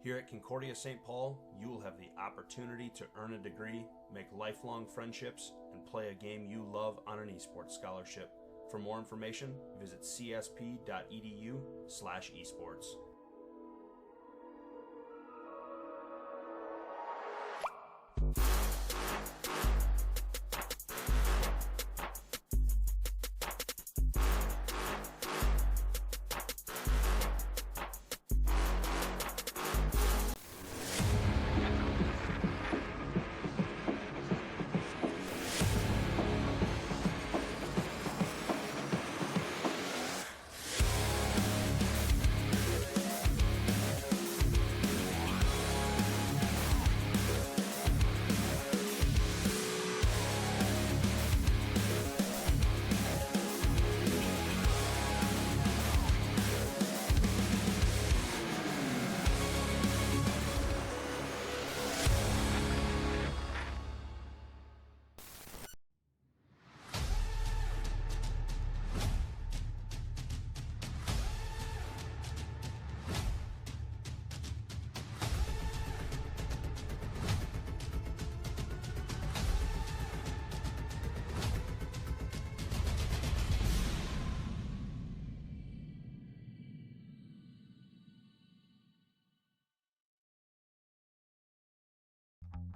Here at Concordia St. Paul, you will have the opportunity to earn a degree, make lifelong friendships, and play a game you love on an esports scholarship. For more information, visit csp.edu/esports.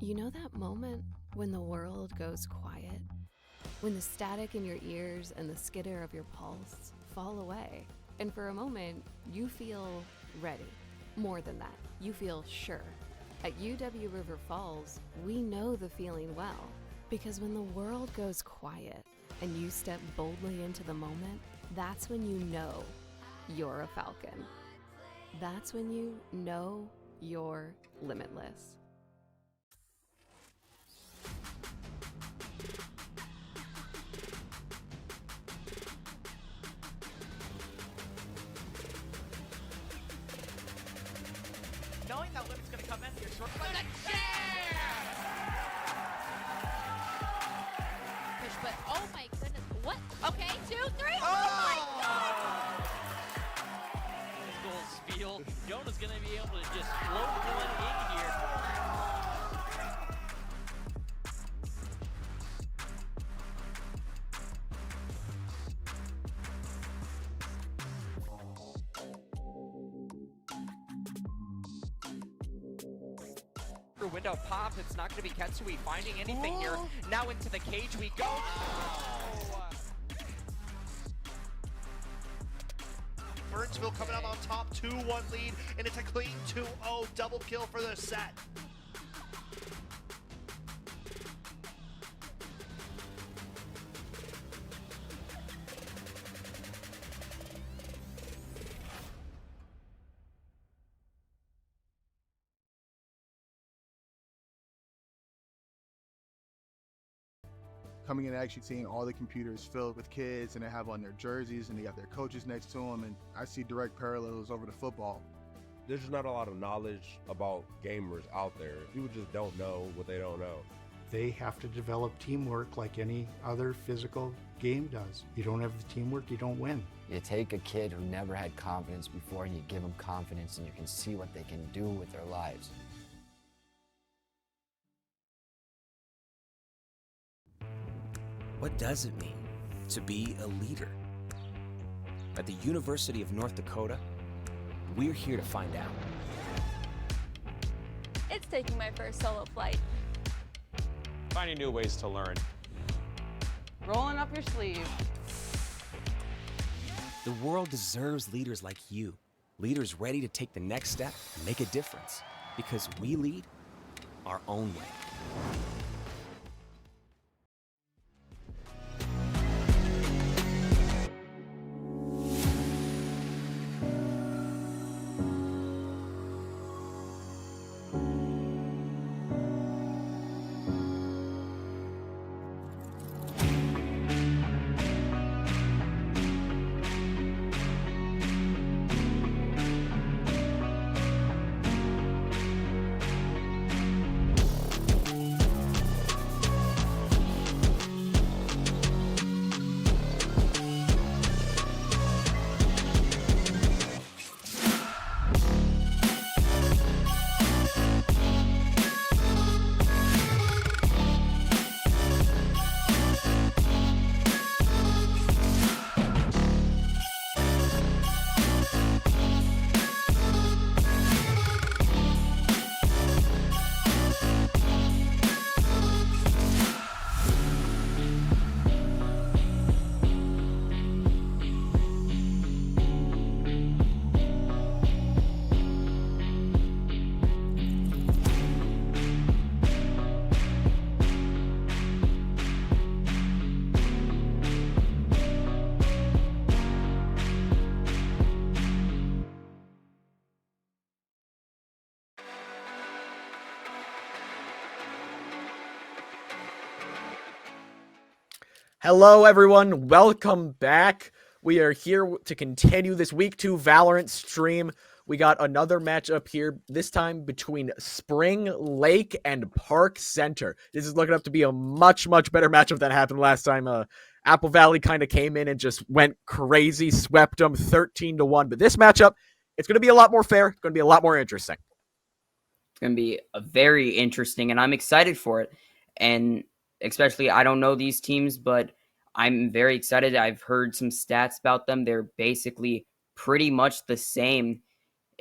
You know that moment when the world goes quiet? When the static in your ears and the skitter of your pulse fall away, and for a moment, you feel ready. More than that, you feel sure. At UW River Falls, we know the feeling well, because when the world goes quiet and you step boldly into the moment, that's when you know you're a Falcon. That's when you know you're limitless. Knowing that Limit's going to come in here short. But a jam! Push, but oh my goodness. What? Okay, 2, 3. Oh, my God! Goals feel. Jonah's going to be able to just float one in here. Window pop, it's not going to be Ketsui finding anything here. Now into the cage we go. Mnvl coming out on top, 2-1 lead, and it's a clean 2-0 double kill for the set. Coming in and actually seeing all the computers filled with kids and they have on their jerseys and they got their coaches next to them, and I see direct parallels over to football. There's just not a lot of knowledge about gamers out there. People just don't know what they don't know. They have to develop teamwork like any other physical game does. You don't have the teamwork, you don't win. You take a kid who never had confidence before and you give them confidence, and you can see what they can do with their lives. What does it mean to be a leader? At the University of North Dakota, we're here to find out. It's taking my first solo flight. Finding new ways to learn. Rolling up your sleeve. The world deserves leaders like you. Leaders ready to take the next step and make a difference. Because we lead our own way. Hello, everyone. Welcome back. We are here to continue this Week 2 Valorant stream. We got another matchup here, this time between Spring Lake and Park Center. This is looking up to be a much, much better matchup than happened last time. Apple Valley kind of came in and just went crazy, swept them 13-1. But this matchup, it's going to be a lot more fair. It's going to be a lot more interesting. It's going to be a very interesting, and I'm excited for it. And especially, I don't know these teams, but I'm very excited. I've heard some stats about them. They're basically pretty much the same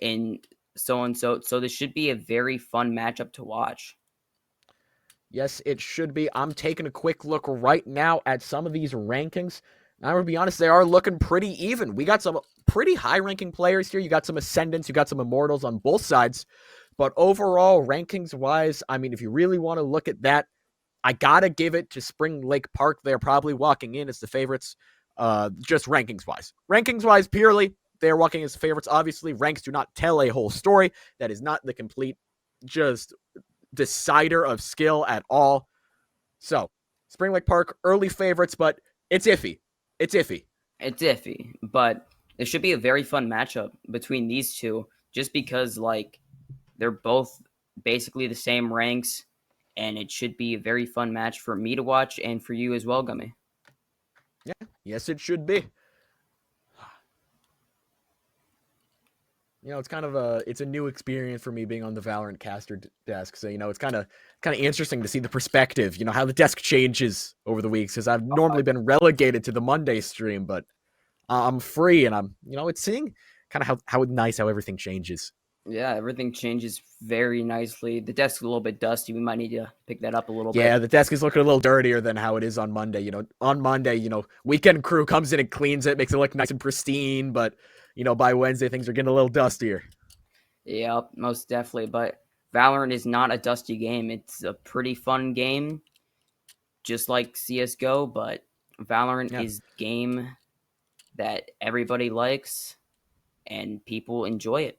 in so and so. So this should be a very fun matchup to watch. Yes, it should be. I'm taking a quick look right now at some of these rankings. I'm going to be honest, they are looking pretty even. We got some pretty high-ranking players here. You got some Ascendants, you got some Immortals on both sides. But overall, rankings-wise, I mean, if you really want to look at that, I got to give it to Spring Lake Park. They're probably walking in as the favorites, just rankings-wise. Rankings-wise, purely, they're walking as favorites. Obviously, ranks do not tell a whole story. That is not the complete, just decider of skill at all. So, Spring Lake Park, early favorites, but it's iffy. It's iffy. It's iffy, but it should be a very fun matchup between these two, just because, like, they're both basically the same ranks, and it should be a very fun match for me to watch and for you as well, Gummy. Yeah, yes, it should be. You know, it's kind of it's a new experience for me being on the Valorant caster desk. So, you know, it's kind of interesting to see the perspective, you know, how the desk changes over the weeks, because I've normally been relegated to the Monday stream, but I'm free, and I'm, you know, it's seeing kind of how nice how everything changes. Yeah, everything changes very nicely. The desk's a little bit dusty. We might need to pick that up a little bit. Yeah, the desk is looking a little dirtier than how it is on Monday. You know, on Monday, you know, weekend crew comes in and cleans it, makes it look nice and pristine, but you know, by Wednesday, things are getting a little dustier. Yep, most definitely. But Valorant is not a dusty game. It's a pretty fun game, just like CSGO, but Valorant is a game that everybody likes, and people enjoy it.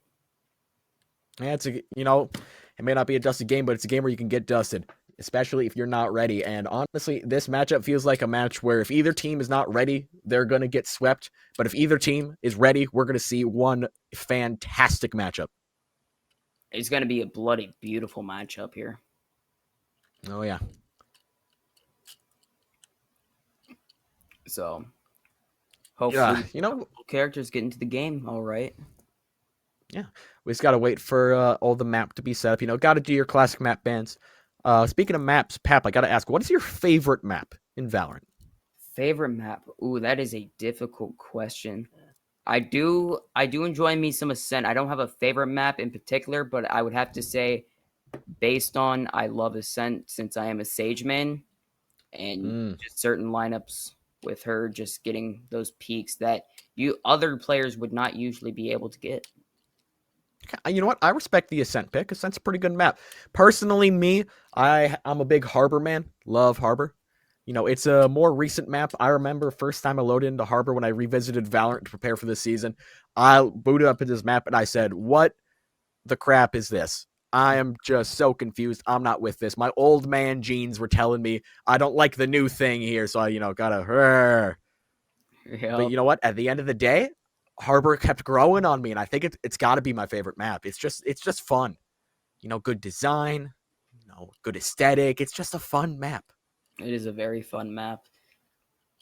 Yeah, it's you know, it may not be a dusty game, but it's a game where you can get dusted, especially if you're not ready. And honestly, this matchup feels like a match where if either team is not ready, they're going to get swept. But if either team is ready, we're going to see one fantastic matchup. It's going to be a bloody beautiful matchup here. Oh, yeah. So, hopefully, you know, characters get into the game all right. Yeah, we just got to wait for all the map to be set up. You know, got to do your classic map bans. Speaking of maps, Pap, I got to ask, what is your favorite map in Valorant? Favorite map? Ooh, that is a difficult question. I do enjoy me some Ascent. I don't have a favorite map in particular, but I would have to say, based on I love Ascent since I am a Sage main, and just certain lineups with her just getting those peaks that other players would not usually be able to get. You know what? I respect the Ascent pick. Ascent's a pretty good map. Personally, I'm a big Harbor man. Love Harbor. You know, it's a more recent map. I remember first time I loaded into Harbor when I revisited Valorant to prepare for this season. I booted up into this map and I said, what the crap is this? I am just so confused. I'm not with this. My old man genes were telling me I don't like the new thing here. So I, you know, gotta... Yep. But you know what? At the end of the day, Harbor kept growing on me, and I think it's got to be my favorite map. It's just fun. You know, good design, you know, good aesthetic. It's just a fun map. It is a very fun map.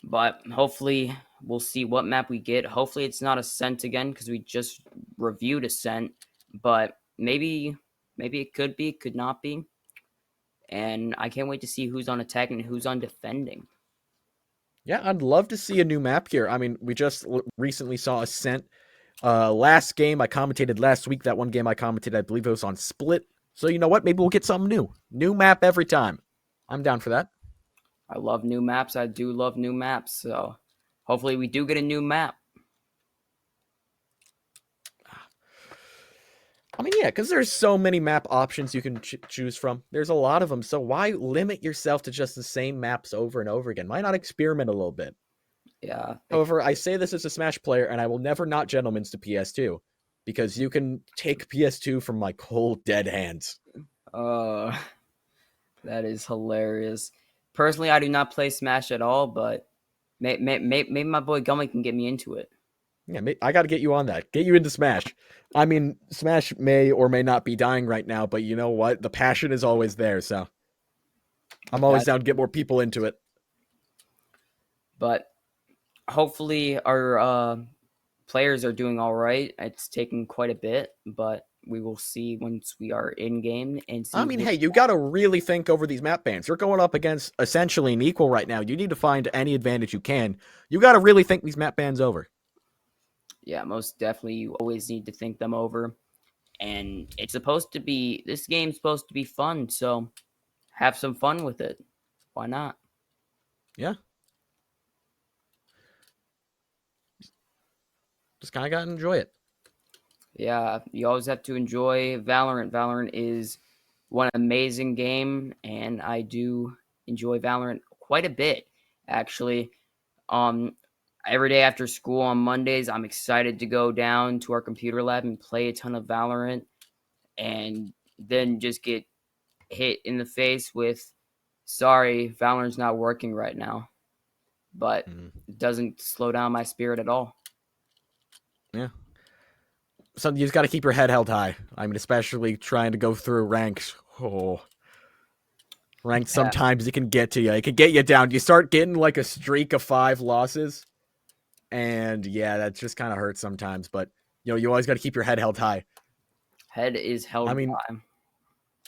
But hopefully we'll see what map we get. Hopefully it's not Ascent again, because we just reviewed Ascent. But maybe it could be, could not be. And I can't wait to see who's on attack and who's on defending. Yeah, I'd love to see a new map here. I mean, we just recently saw Ascent. Last game I commentated last week. That one game I commentated, I believe it was on Split. So you know what? Maybe we'll get something new. New map every time. I'm down for that. I love new maps. I do love new maps. So hopefully we do get a new map. I mean, yeah, because there's so many map options you can choose from. There's a lot of them. So why limit yourself to just the same maps over and over again? Why not experiment a little bit? Yeah. However, I say this as a Smash player, and I will never not gentleman's to PS2, because you can take PS2 from my cold, dead hands. That is hilarious. Personally, I do not play Smash at all, but maybe my boy Gummy can get me into it. Yeah, I got to get you on that. Get you into Smash. I mean, Smash may or may not be dying right now, but you know what? The passion is always there, so I'm always down to get more people into it. But hopefully our players are doing all right. It's taken quite a bit, but we will see once we are in game and see. I mean, hey, you got to really think over these map bans. You're going up against essentially an equal right now. You need to find any advantage you can. You got to really think these map bans over. Yeah, most definitely. You always need to think them over. And it's supposed to be, this game's supposed to be fun, so have some fun with it. Why not? Yeah. Just kind of got to enjoy it. Yeah, you always have to enjoy Valorant. Valorant is one amazing game, and I do enjoy Valorant quite a bit, actually. Every day after school on Mondays, I'm excited to go down to our computer lab and play a ton of Valorant, and then just get hit in the face with, sorry, Valorant's not working right now. But it doesn't slow down my spirit at all. Yeah. So you just got to keep your head held high. I mean, especially trying to go through ranks. Oh. Ranked, sometimes it can get to you. It can get you down. You start getting like a streak of 5 losses. And yeah, that just kind of hurts sometimes. But, you know, you always got to keep your head held high. Head is held high.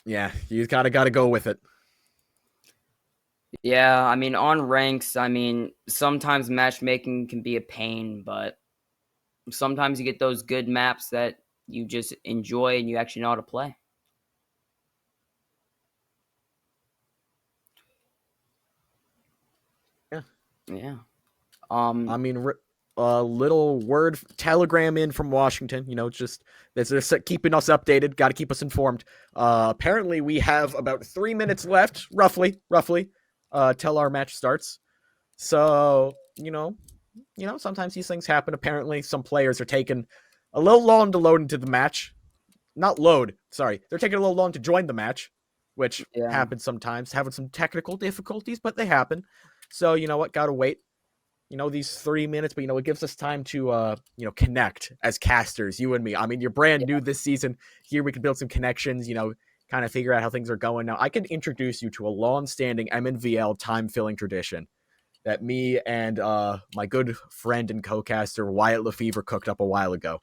Yeah, you got to go with it. Yeah, I mean, on ranks, I mean, sometimes matchmaking can be a pain, but sometimes you get those good maps that you just enjoy and you actually know how to play. Yeah. Yeah. I mean, a little word telegram in from Washington, you know, just they're keeping us updated, got to keep us informed. Apparently we have about 3 minutes left, roughly, till our match starts. So, you know, sometimes these things happen. Apparently some players are taking a little long to load into the match. Not load, sorry. They're taking a little long to join the match, which happens sometimes, having some technical difficulties, but they happen. So, you know what, gotta wait. You know, these 3 minutes, but, you know, it gives us time to, you know, connect as casters, you and me. I mean, you're brand new this season. Here we can build some connections, you know, kind of figure out how things are going. Now, I can introduce you to a long-standing Mnvl time-filling tradition that me and my good friend and co-caster, Wyatt Lefevre, cooked up a while ago.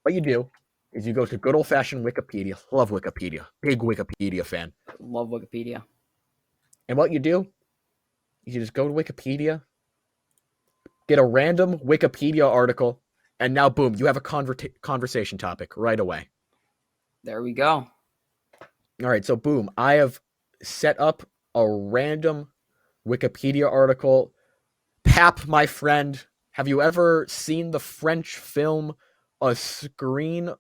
What you do is you go to good old-fashioned Wikipedia. Love Wikipedia. Big Wikipedia fan. Love Wikipedia. And what you do, you just go to Wikipedia, get a random Wikipedia article, and now, boom, you have a conversation topic right away. There we go. All right, so boom, I have set up a random Wikipedia article. Pap, my friend, have you ever seen the French film A Scream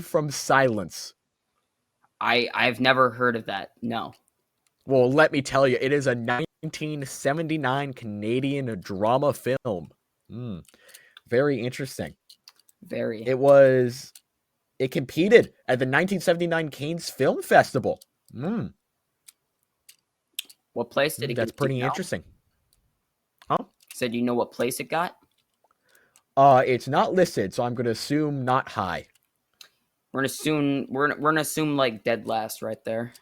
from Silence? I've never heard of that, no. Well, let me tell you, it is a 1979 Canadian drama film. Very interesting. Very. It competed at the 1979 Cannes Film Festival. What place did it get? That's pretty interesting. Huh? So do you know what place it got? It's not listed, so I'm gonna assume not high. We're gonna assume like dead last right there.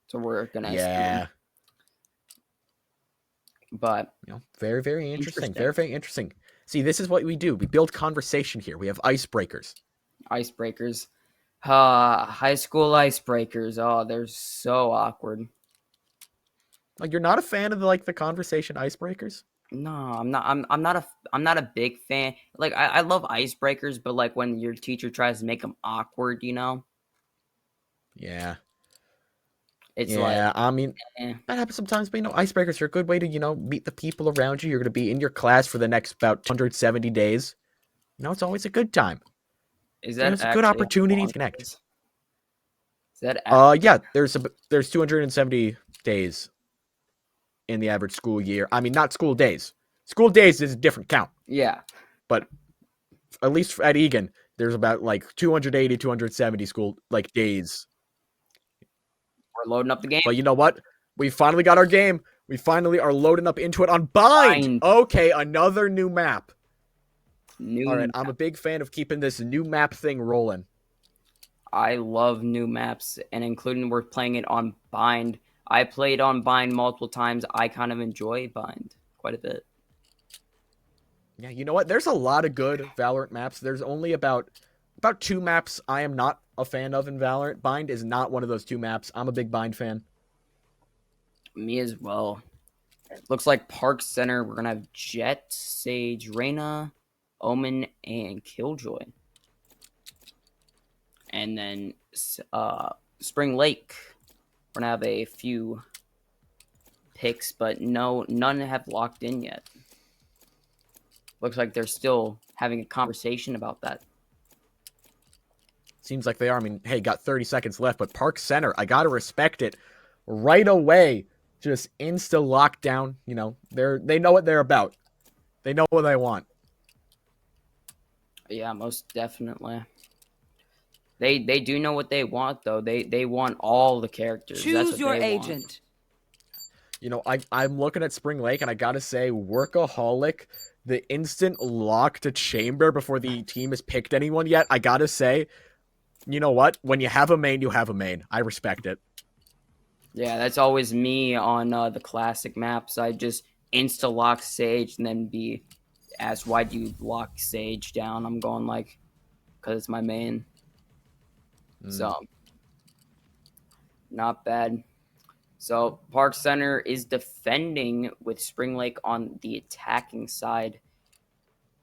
So we're gonna assume. But you know, very, very interesting. Very, very interesting. See, this is what we do. We build conversation here. We have icebreakers. Icebreakers. High school icebreakers. Oh, they're so awkward. Like, you're not a fan of the conversation icebreakers? No, I'm not a big fan. Like, I love icebreakers, but like when your teacher tries to make them awkward, you know? Yeah. It's I mean, that happens sometimes, but, you know, icebreakers are a good way to, you know, meet the people around you. You're going to be in your class for the next about 270 days. You know, it's always a good time. Is that it's a good opportunity to connect. Is that yeah, there's 270 days in the average school year. I mean, not school days. School days is a different count. Yeah. But at least at Egan, there's about 280, 270 school days. We're loading up the game. But you know what? We finally got our game. We finally are loading up into it on Bind. Okay, another new map. All right, I'm a big fan of keeping this new map thing rolling. I love new maps, and including we're playing it on Bind. I played on Bind multiple times. I kind of enjoy Bind quite a bit. Yeah, you know what? There's a lot of good Valorant maps. There's only about 2 maps I am not a fan of in Valorant. Bind is not one of those 2 maps. I'm a big Bind fan. Me as well. Looks like Park Center, we're going to have Jet, Sage, Reyna, Omen, and Killjoy. And then Spring Lake, we're going to have a few picks, but none have locked in yet. Looks like they're still having a conversation about that. Seems like they are. I mean, hey, got 30 seconds left, but Park Center, I got to respect it. Right away, just insta lockdown. You know, they know what they're about. They know what they want. Yeah, most definitely. They do know what they want, though. They want all the characters. Choose your agent. Want. You know, I'm looking at Spring Lake, and I got to say, Workaholic, the instant lock to chamber before the team has picked anyone yet, I got to say, you know what? When you have a main, you have a main. I respect it. Yeah, that's always me on the classic maps. I just insta-lock Sage and then be asked, why do you lock Sage down? I'm going like, because it's my main. So, not bad. So, Park Center is defending with Spring Lake on the attacking side.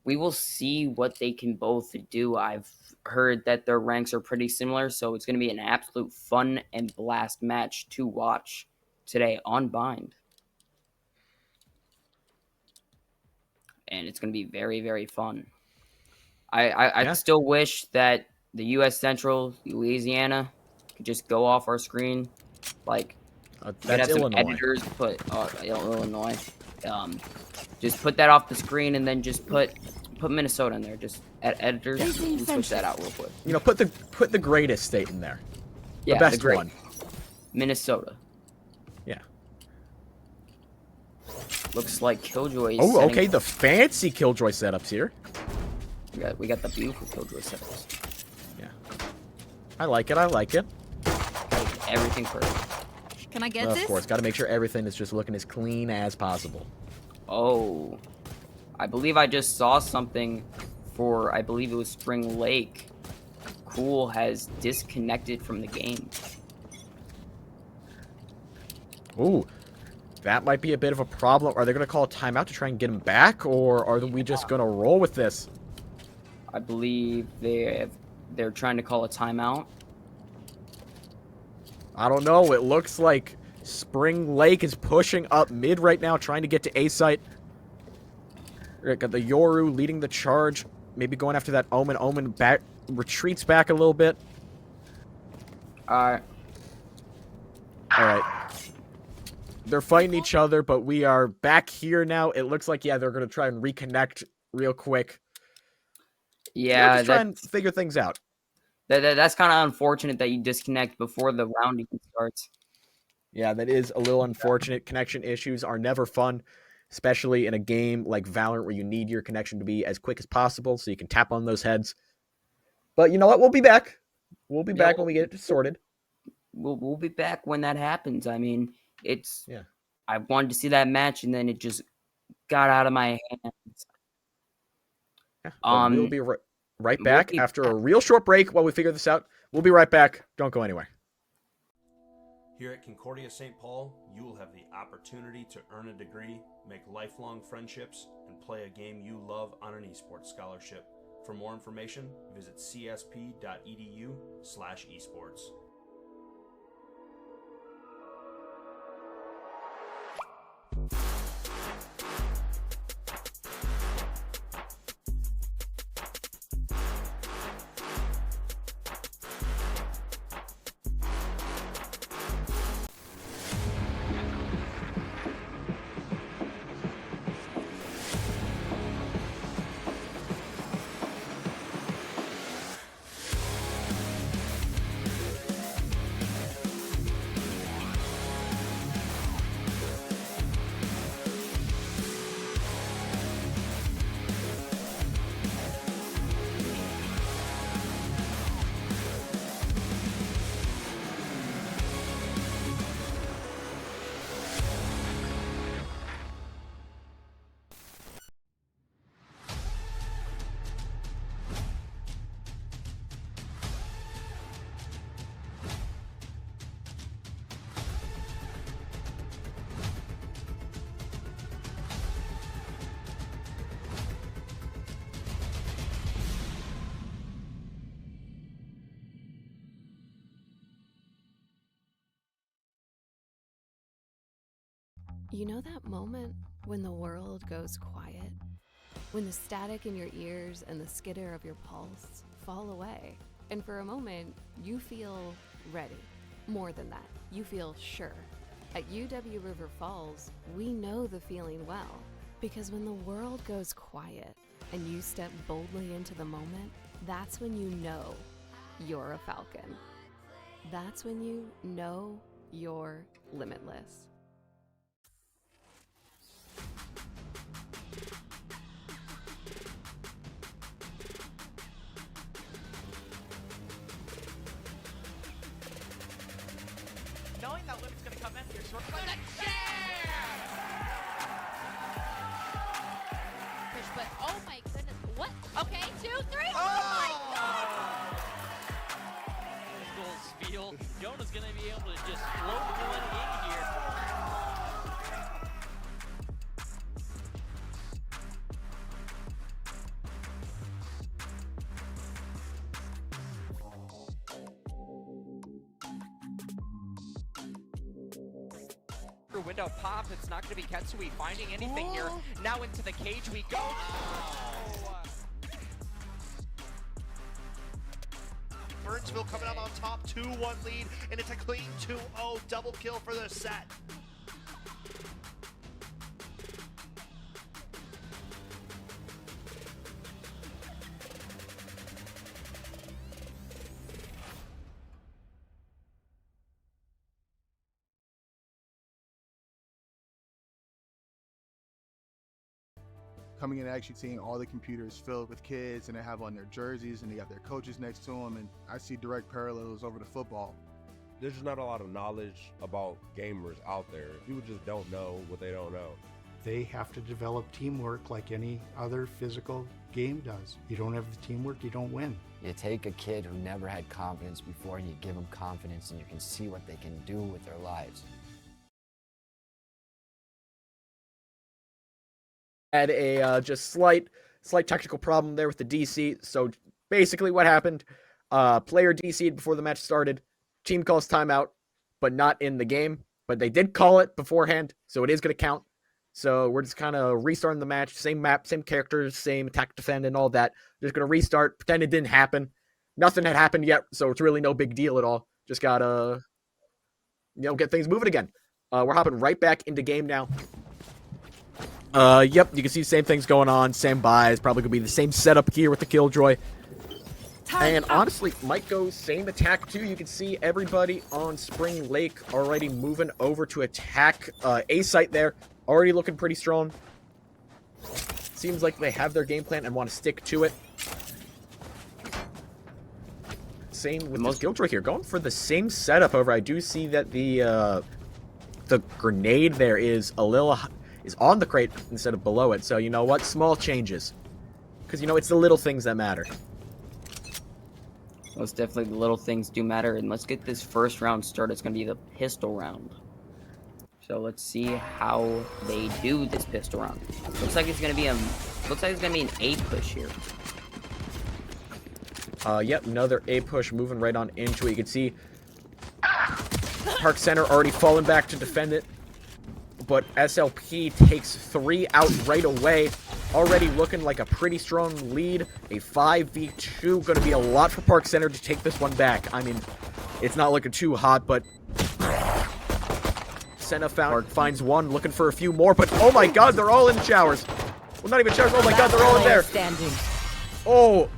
We will see what they can both do. I've heard that their ranks are pretty similar, so it's going to be an absolute fun and blast match to watch today on Bind. And it's going to be very, very fun. I still wish that the U.S. Central, Louisiana, could just go off our screen. Like, that's have Illinois. Some editors put Illinois. Just put that off the screen and then just put Minnesota in there. Just editors, switch that out real quick. You know, put the greatest state in there. Yeah, the best one. Minnesota. Yeah. Looks like Killjoy. Oh, okay. The fancy Killjoy setups here. We got the beautiful Killjoy setups. Yeah. I like it. I like it. Everything perfect. Can I get this? Of course. Got to make sure everything is just looking as clean as possible. Oh. I believe I just saw something for, I believe it was Spring Lake. Cool has disconnected from the game. Ooh. That might be a bit of a problem. Are they going to call a timeout to try and get him back? Or are we just going to roll with this? I believe they're trying to call a timeout. I don't know. It looks like Spring Lake is pushing up mid right now, trying to get to A site. Got the Yoru leading the charge. Maybe going after that Omen. Omen retreats back a little bit. Alright. They're fighting each other, but we are back here now. It looks like, yeah, they're going to try and reconnect real quick. Yeah, just try and figure things out. That's kind of unfortunate that you disconnect before the round even starts. Yeah, that is a little unfortunate. Connection issues are never fun, especially in a game like Valorant where you need your connection to be as quick as possible so you can tap on those heads. But you know what? We'll be back. We'll be back when we get it sorted. We'll be back when that happens. I mean, it's... Yeah. I wanted to see that match, and then it just got out of my hands. Yeah, we'll be right back after a real short break while we figure this out. We'll be right back. Don't go anywhere. Here at Concordia St. Paul, you will have the opportunity to earn a degree, make lifelong friendships, and play a game you love on an esports scholarship. For more information, visit csp.edu/esports. You know that moment when the world goes quiet? When the static in your ears and the skitter of your pulse fall away, and for a moment, you feel ready. More than that, you feel sure. At UW River Falls, we know the feeling well, because when the world goes quiet and you step boldly into the moment, that's when you know you're a Falcon. That's when you know you're limitless. Knowing that limit's gonna come in, you're short. Push, but oh my goodness. What? Okay, 2, 3. Oh, my god! Goals feel. Jonah's gonna be able to just float one in here. Window pop, it's not going to be Ketsui finding anything here. Now into the cage we go. Burnsville coming out on top, 2-1 lead, and it's a clean 2-0 double kill for the set. Coming in and actually seeing all the computers filled with kids and they have on their jerseys and they got their coaches next to them, and I see direct parallels over to football. There's just not a lot of knowledge about gamers out there. People just don't know what they don't know. They have to develop teamwork like any other physical game does. You don't have the teamwork, you don't win. You take a kid who never had confidence before and you give them confidence, and you can see what they can do with their lives. Had a just slight technical problem there with the DC. So basically what happened, player DC'd before the match started, team calls timeout, but not in the game. But they did call it beforehand, so it is going to count. So we're just kind of restarting the match, same map, same characters, same attack, defend, and all that. Just going to restart, pretend it didn't happen. Nothing had happened yet, so it's really no big deal at all. Just got to, get things moving again. We're hopping right back into game now. Yep, you can see the same things going on, same buys, probably gonna be the same setup here with the Killjoy. And honestly, might go same attack too. You can see everybody on Spring Lake already moving over to attack A site there, already looking pretty strong. Seems like they have their game plan and want to stick to it. Same with this Killjoy here, going for the same setup over. I do see that the grenade there is a little is on the crate instead of below it. So you know what? Small changes. Because, it's the little things that matter. Most definitely the little things do matter. And let's get this first round started. It's going to be the pistol round. So let's see how they do this pistol round. Looks like it's going to be an A push here. Yep, another A push moving right on into it. You can see Park Center already falling back to defend it. But SLP takes 3 out right away. Already looking like a pretty strong lead. A 5v2. Going to be a lot for Park Center to take this one back. I mean, it's not looking too hot, but Senna finds one. Looking for a few more, but oh my god, they're all in showers. Well, not even showers. Oh my god, they're all in there. Oh,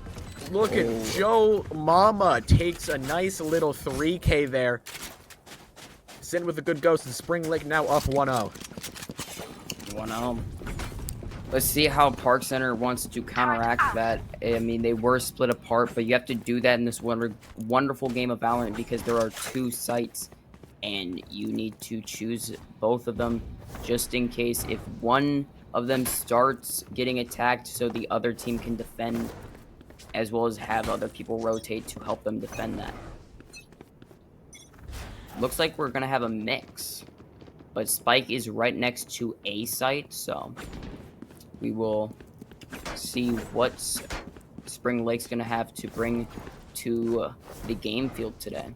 look at Joe Mama. Takes a nice little 3K there. In with a good ghost, and Spring Lake now up 1-0. 1-0. Let's see how Park Center wants to counteract that. I mean, they were split apart, but you have to do that in this wonderful game of Valorant because there are 2 sites, and you need to choose both of them just in case if one of them starts getting attacked so the other team can defend, as well as have other people rotate to help them defend that. Looks like we're going to have a mix, but Spike is right next to A site, so we will see what Spring Lake's going to have to bring to the game field today.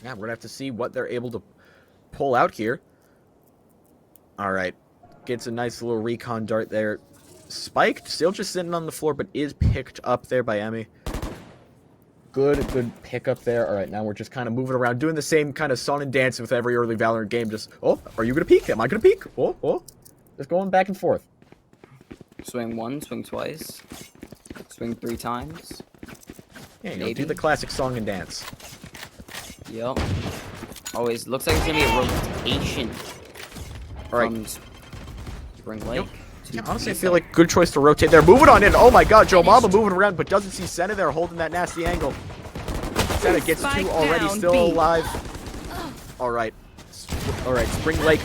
Yeah, we're going to have to see what they're able to pull out here. All right. Gets a nice little recon dart there. Spike still just sitting on the floor, but is picked up there by Emmy. Good pickup there. All right, now we're just kind of moving around, doing the same kind of song and dance with every early Valorant game. Just, oh, are you going to peek? Am I going to peek? Oh. Just going back and forth. Swing once, swing twice. Swing 3 times. Yeah, you know, do the classic song and dance. Yep. Always looks like it's going to be a rotation. All right. Spring Lake. Yeah, honestly, I feel like good choice to rotate there. Moving on in. Oh my god, Joe Mama moving around, but doesn't see Senna there holding that nasty angle. Senna gets 2 already, still alive. All right. Spring Lake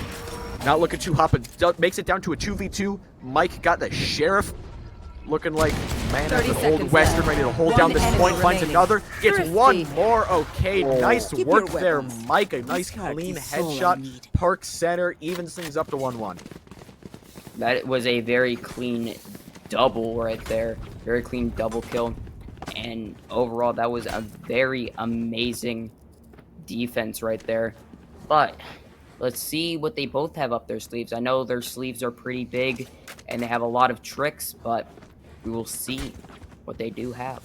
not looking too hot, but makes it down to a 2v2. Mike got the Sheriff looking like man after old Western, ready to hold down this point. Finds another. Gets 1 more. Okay, nice work there, Mike. A nice clean headshot. Park Center evens things up to 1-1. That was a very clean double right there. Very clean double kill. And overall, that was a very amazing defense right there. But let's see what they both have up their sleeves. I know their sleeves are pretty big and they have a lot of tricks, but we will see what they do have.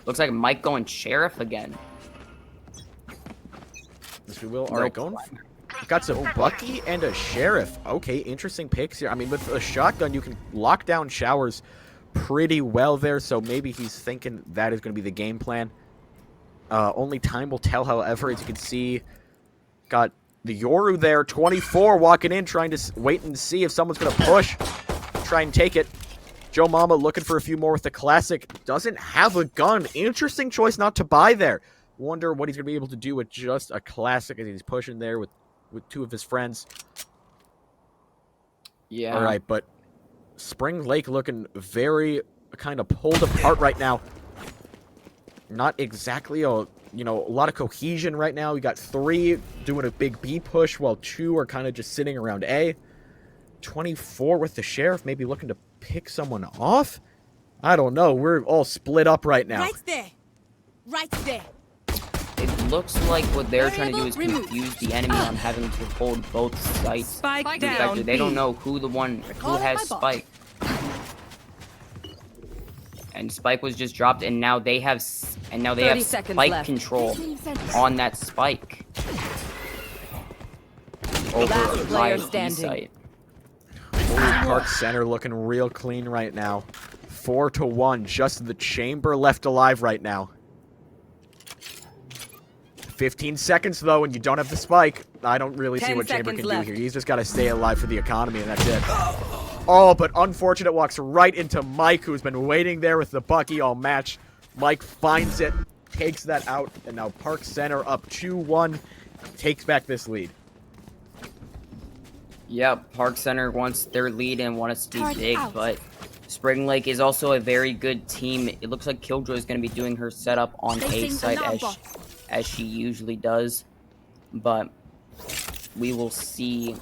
Looks like Mike going Sheriff again. Yes, we will. All right, going. Got some Bucky and a Sheriff. Okay, interesting picks here. I mean, with a shotgun, you can lock down showers pretty well there, so maybe he's thinking that is going to be the game plan. Only time will tell, however, as you can see. Got the Yoru there, 24, walking in, trying to wait and see if someone's going to push. Try and take it. Joe Mama looking for a few more with the classic. Doesn't have a gun. Interesting choice not to buy there. Wonder what he's going to be able to do with just a classic as he's pushing there with 2 of his friends. Yeah. All right, but Spring Lake looking very kind of pulled apart right now. Not exactly a lot of cohesion right now. We got 3 doing a big B push while 2 are kind of just sitting around A. 24 with the Sheriff, maybe looking to pick someone off. I don't know. We're all split up right now. Right there. It looks like what they're trying to do is confuse the enemy on having to hold both sites. Spike down. They don't know who has Spike. And Spike was just dropped, and now they have Spike control on that Spike. Over my site. Park Center looking real clean right now. 4-1. Just the Chamber left alive right now. 15 seconds, though, and you don't have the Spike. I don't really see what Chamber can do here. He's just got to stay alive for the economy, and that's it. Oh, but unfortunate walks right into Mike, who's been waiting there with the Bucky all match. Mike finds it, takes that out, and now Park Center up 2-1, takes back this lead. Yeah, Park Center wants their lead and wants to be big, but Spring Lake is also a very good team. It looks like Killjoy is going to be doing her setup on A site as she usually does, but we will see.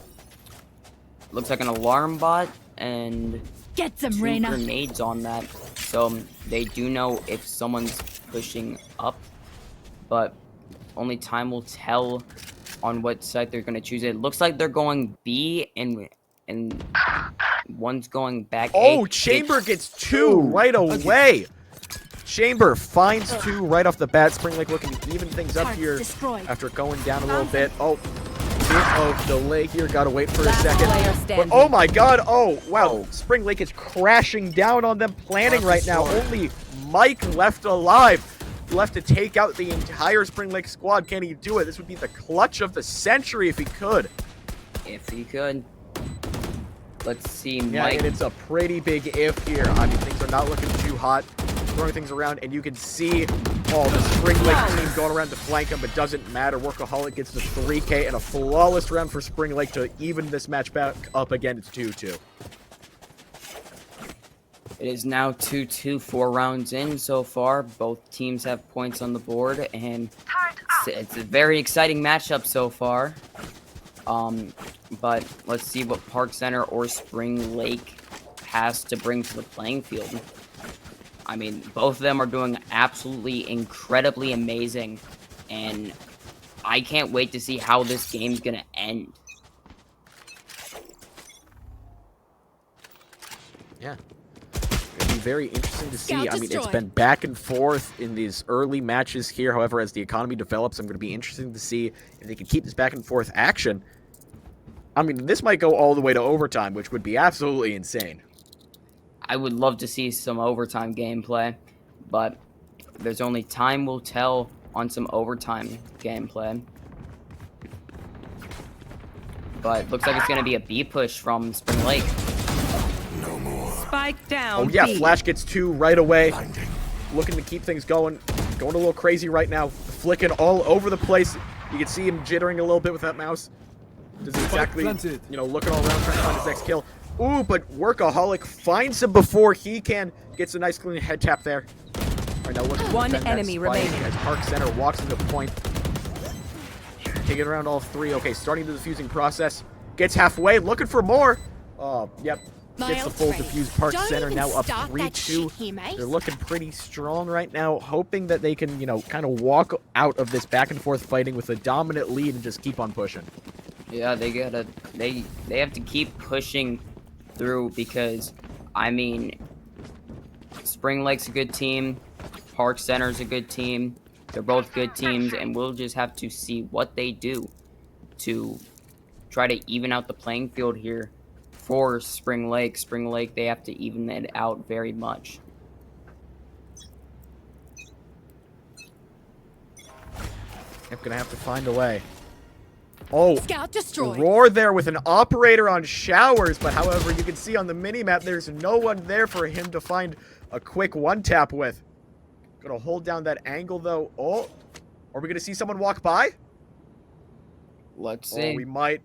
Looks like an alarm bot and Get some, 2 Reyna. grenades on that, so they do know if someone's pushing up, but only time will tell on what site they're going to choose. It looks like they're going B and one's going back A. Oh, Chamber gets 2 right away. Chamber finds 2 right off the bat. Spring Lake looking to even things up here after going down a little bit. Oh, bit of delay here. Got to wait for a second. But, oh my god. Oh, wow. Spring Lake is crashing down on them, planning right now. Only Mike left alive. Left to take out the entire Spring Lake squad. Can he do it? This would be the clutch of the century if he could. If he could. Let's see, yeah, Mike. And it's a pretty big if here. I mean, things are not looking too hot. Throwing things around, and you can see the Spring Lake team going around to flank him, but doesn't matter. Workaholic gets the 3K and a flawless round for Spring Lake to even this match back up again. It's 2-2. It is now 2-2, 4 rounds in so far. Both teams have points on the board, and it's a very exciting matchup so far. But let's see what Park Center or Spring Lake has to bring to the playing field. I mean, both of them are doing absolutely incredibly amazing, and I can't wait to see how this game's gonna end. very interesting to see. I mean, it's been back and forth in these early matches here. However, as the economy develops, I'm going to be interested to see if they can keep this back and forth action. I mean, this might go all the way to overtime, which would be absolutely insane. I would love to see some overtime gameplay, but there's only time will tell on some overtime gameplay. But looks like it's going to be a B push from Spring Lake. No more. Spike down. Oh yeah, B. Flash gets 2 right away. Looking to keep things going. Going a little crazy right now. Flicking all over the place. You can see him jittering a little bit with that mouse. Doesn't exactly, you know, looking all around trying to find his next kill. Ooh, but Workaholic finds him before he can. Gets a nice clean head tap there. All right, now looking to One defend that enemy spike remaining. as Park Center walks into the point. Taking around all 3. Okay, starting the defusing process. Gets halfway, looking for more. Oh, yep. Gets the full defuse. Park Center now up 3-2. They're looking pretty strong right now, hoping that they can, you know, kind of walk out of this back and forth fighting with a dominant lead and just keep on pushing. Yeah, they have to keep pushing through because, I mean, Spring Lake's a good team, Park Center's a good team. They're both good teams, and we'll just have to see what they do to try to even out the playing field here for Spring Lake. Spring Lake, they have to even it out very much. I'm gonna have to find a way. Oh, Scout destroyed. Roar there with an operator on Showers, but however, you can see on the mini-map, there's no one there for him to find a quick one-tap with. Gonna hold down that angle, though. Oh, are we gonna see someone walk by? Let's see. Oh,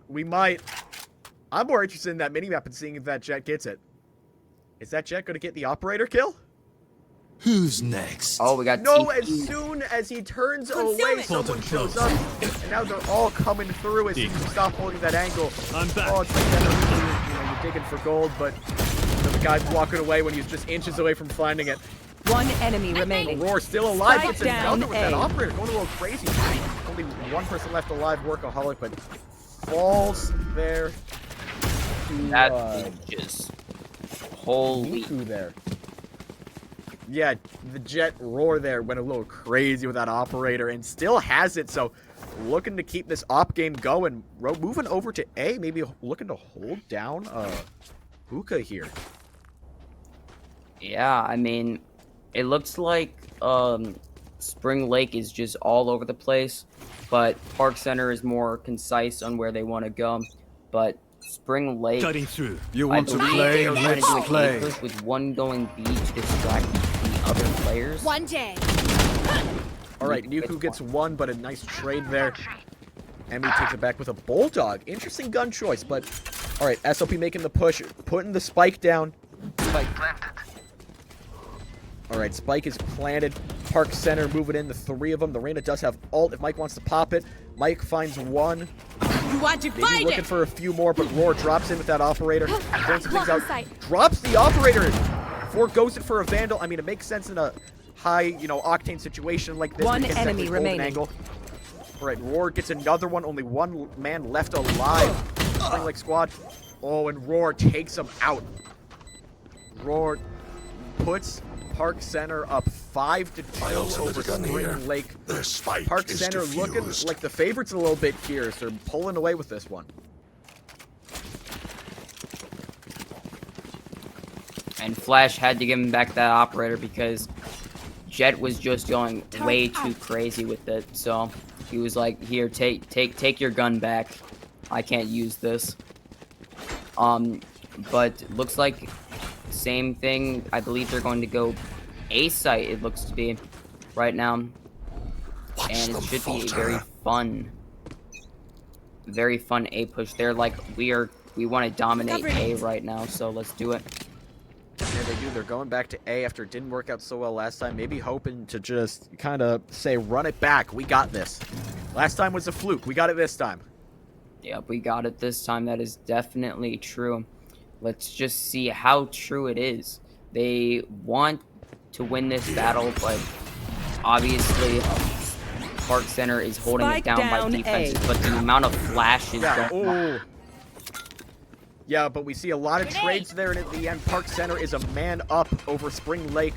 we might. I'm more interested in that mini-map and seeing if that Jet gets it. Is that Jet gonna get the operator kill? Who's next? Oh, we got No, TP. as soon as he turns away, someone shows up, and now they're all coming through as soon as you stop holding that angle. I'm back. Oh, it's like that, you know, you're digging for gold, but the guy's walking away when he's just inches away from finding it. One enemy remaining. Roar still alive, Spike gets down another with that A. operator, going a little crazy. Only one person left alive, Workaholic, but falls there. That is just holy. Miku there. Yeah, the Jet Roar there went a little crazy with that operator and still has it, so looking to keep this op game going. Moving over to A, maybe looking to hold down Hookah here. Yeah, I mean, it looks like Spring Lake is just all over the place, but Park Center is more concise on where they want to go. But Spring Lake, Cutting through. You want to I believe play? they are trying to Let's do an play. A-push with one going B to distract the other players. One day. All right, Nuku gets one, but a nice trade there. Emmy takes it back with a Bulldog. Interesting gun choice, but all right, SOP making the push, putting the spike down. Spike planted. All right, spike is planted. Park Center moving in, the 3 of them. The Reyna does have ult if Mike wants to pop it. Mike finds one. You want to Maybe find looking it? for a few more, but Roar drops in with that operator. Throwing some things out. Sight. Drops the operator. Forgoes it for a Vandal. I mean, it makes sense in a high, you know, octane situation like this. One We can enemy definitely hold an remaining. angle. All right, Roar gets another one. Only one man left alive. Spring Lake squad. Oh, and Roar takes him out. Roar puts Park Center up 5-2 over Spring Lake. The spike Park is Center defused. looking like the favorites a little bit here, so they're pulling away with this one. And Flash had to give him back that operator because Jet was just going way too crazy with it. So he was like, "Here, take your gun back. I can't use this." But looks like same thing. I believe they're going to go A site. It looks to be right now, and it should be a very fun A push. They're like, we want to dominate A right now, so let's do it. Yeah, they do. They're going back to A after it didn't work out so well last time. Maybe hoping to just kind of say, run it back. We got this. Last time was a fluke. We got it this time. Yep, we got it this time. That is definitely true. Let's just see how true it is. They want to win this battle, but obviously Park Center is holding Spike it down by down defenses, A. but the amount of flashes Yeah. going Oh. Yeah, but we see a lot of trades there, and at the end, Park Center is a man up over Spring Lake.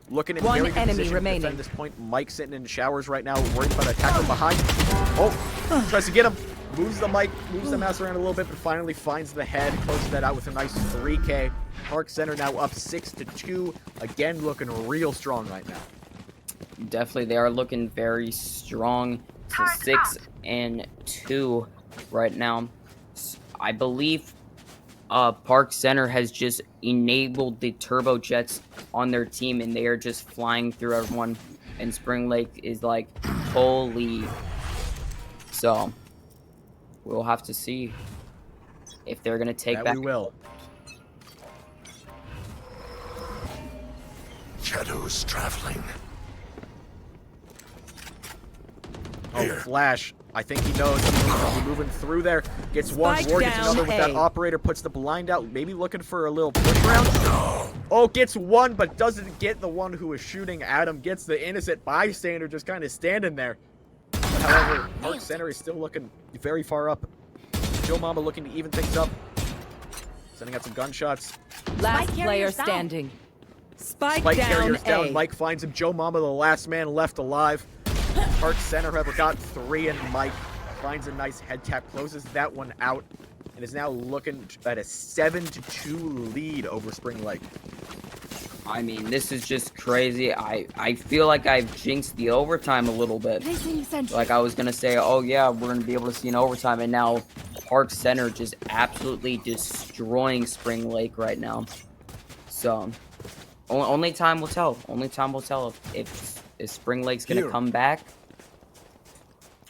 Looking at One very good enemy position remaining. to defend this point. Mike sitting in showers right now, worried about attack from behind. Oh, tries to get him. Moves the mic, moves the mouse around a little bit, but finally finds the head. Closes that out with a nice 3K. Park Center now up 6-2. Again, looking real strong right now. Definitely, they are looking very strong. So 6-2 right now. I believe Park Center has just enabled the turbo jets on their team, and they are just flying through everyone. And Spring Lake is like, holy. So we'll have to see if they're gonna take that. back. We will. Shadows traveling. Oh, Flash. I think he knows he's moving through there. Gets one, Spike War gets down another with that A. operator, puts the blind out, maybe looking for a little push round. Oh, gets one, but doesn't get the one who is shooting at him. Gets the innocent bystander just kind of standing there. But however, Park Center is still looking very far up. Joe Mama looking to even things up. Sending out some gunshots. Last player standing. Spike carrier's down A. down. Mike finds him. Joe Mama, the last man left alive. Park Center, however, got 3, and Mike finds a nice head tap, closes that one out, and is now looking at a 7-2 lead over Spring Lake. I mean, this is just crazy. I feel like I've jinxed the overtime a little bit. Like I was going to say, oh yeah, we're going to be able to see an overtime, and now Park Center just absolutely destroying Spring Lake right now. So, only time will tell. Only time will tell if Spring Lake's going to come back.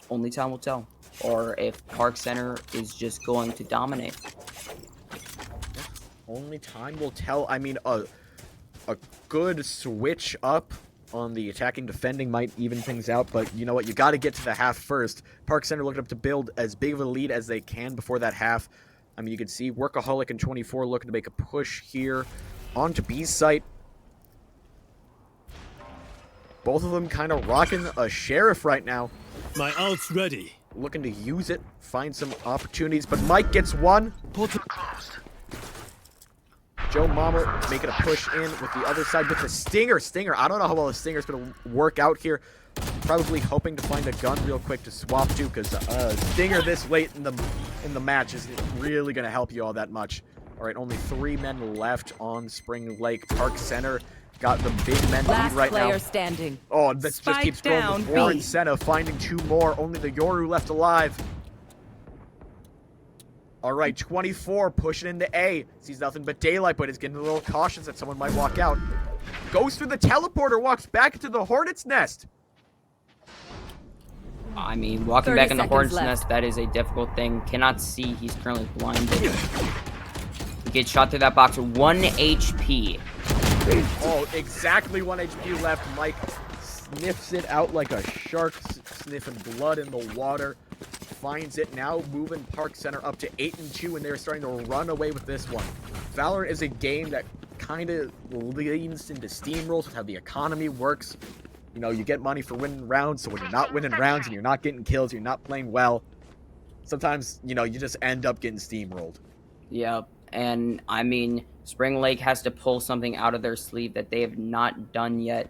Only time will tell. Or if Park Center is just going to dominate. Only time will tell. I mean, a good switch up on the attacking defending might even things out, but you know what? You got to get to the half first. Park Center looking up to build as big of a lead as they can before that half. I mean, you can see Workaholic and 24 looking to make a push here onto B's site. Both of them kind of rocking a sheriff right now. My ult's ready. Looking to use it, find some opportunities, but Mike gets one. Joe Mama making a push in with the other side with the Stinger. I don't know how well the Stinger's going to work out here. Probably hoping to find a gun real quick to swap to, because Stinger this late in the match isn't really going to help you all that much. All right, only 3 men left on Spring Lake. Park Center got the big men lead right now. Standing. Oh, that just keeps going with War B. and Senna finding 2 more. Only the Yoru left alive. All right, 24 pushing into A. Sees nothing but daylight, but is getting a little cautious that someone might walk out. Goes through the teleporter, walks back into the Hornet's Nest. I mean, walking back in the Hornet's Nest, that is a difficult thing. Cannot see. He's currently blinded. He gets shot through that box. 1 HP. Oh, exactly 1 HP left. Mike sniffs it out like a shark sniffing blood in the water. Finds it now, moving Park Center up to 8-2, and they're starting to run away with this one. Valorant is a game that kind of leans into steamrolls with how the economy works. You know, you get money for winning rounds, so when you're not winning rounds and you're not getting kills, you're not playing well, sometimes, you know, you just end up getting steamrolled. Yep, and I mean, Spring Lake has to pull something out of their sleeve that they have not done yet,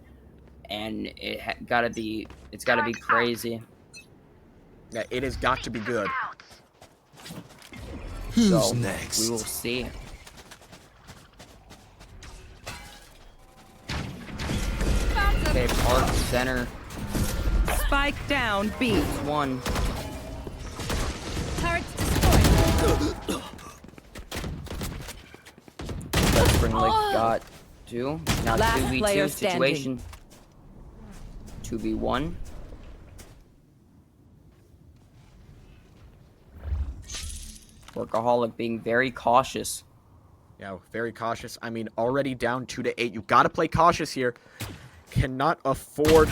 and it's gotta be crazy. Yeah, it has got to be good. Who's next? We will see. Okay, Park Center. Spike down B. 1. Turrets destroyed. Spring Lake got 2. Now Last 2v2 player situation. 2v1. Workaholic being very cautious. Yeah, very cautious. I mean, already down 2-8. You got to play cautious here. Cannot afford...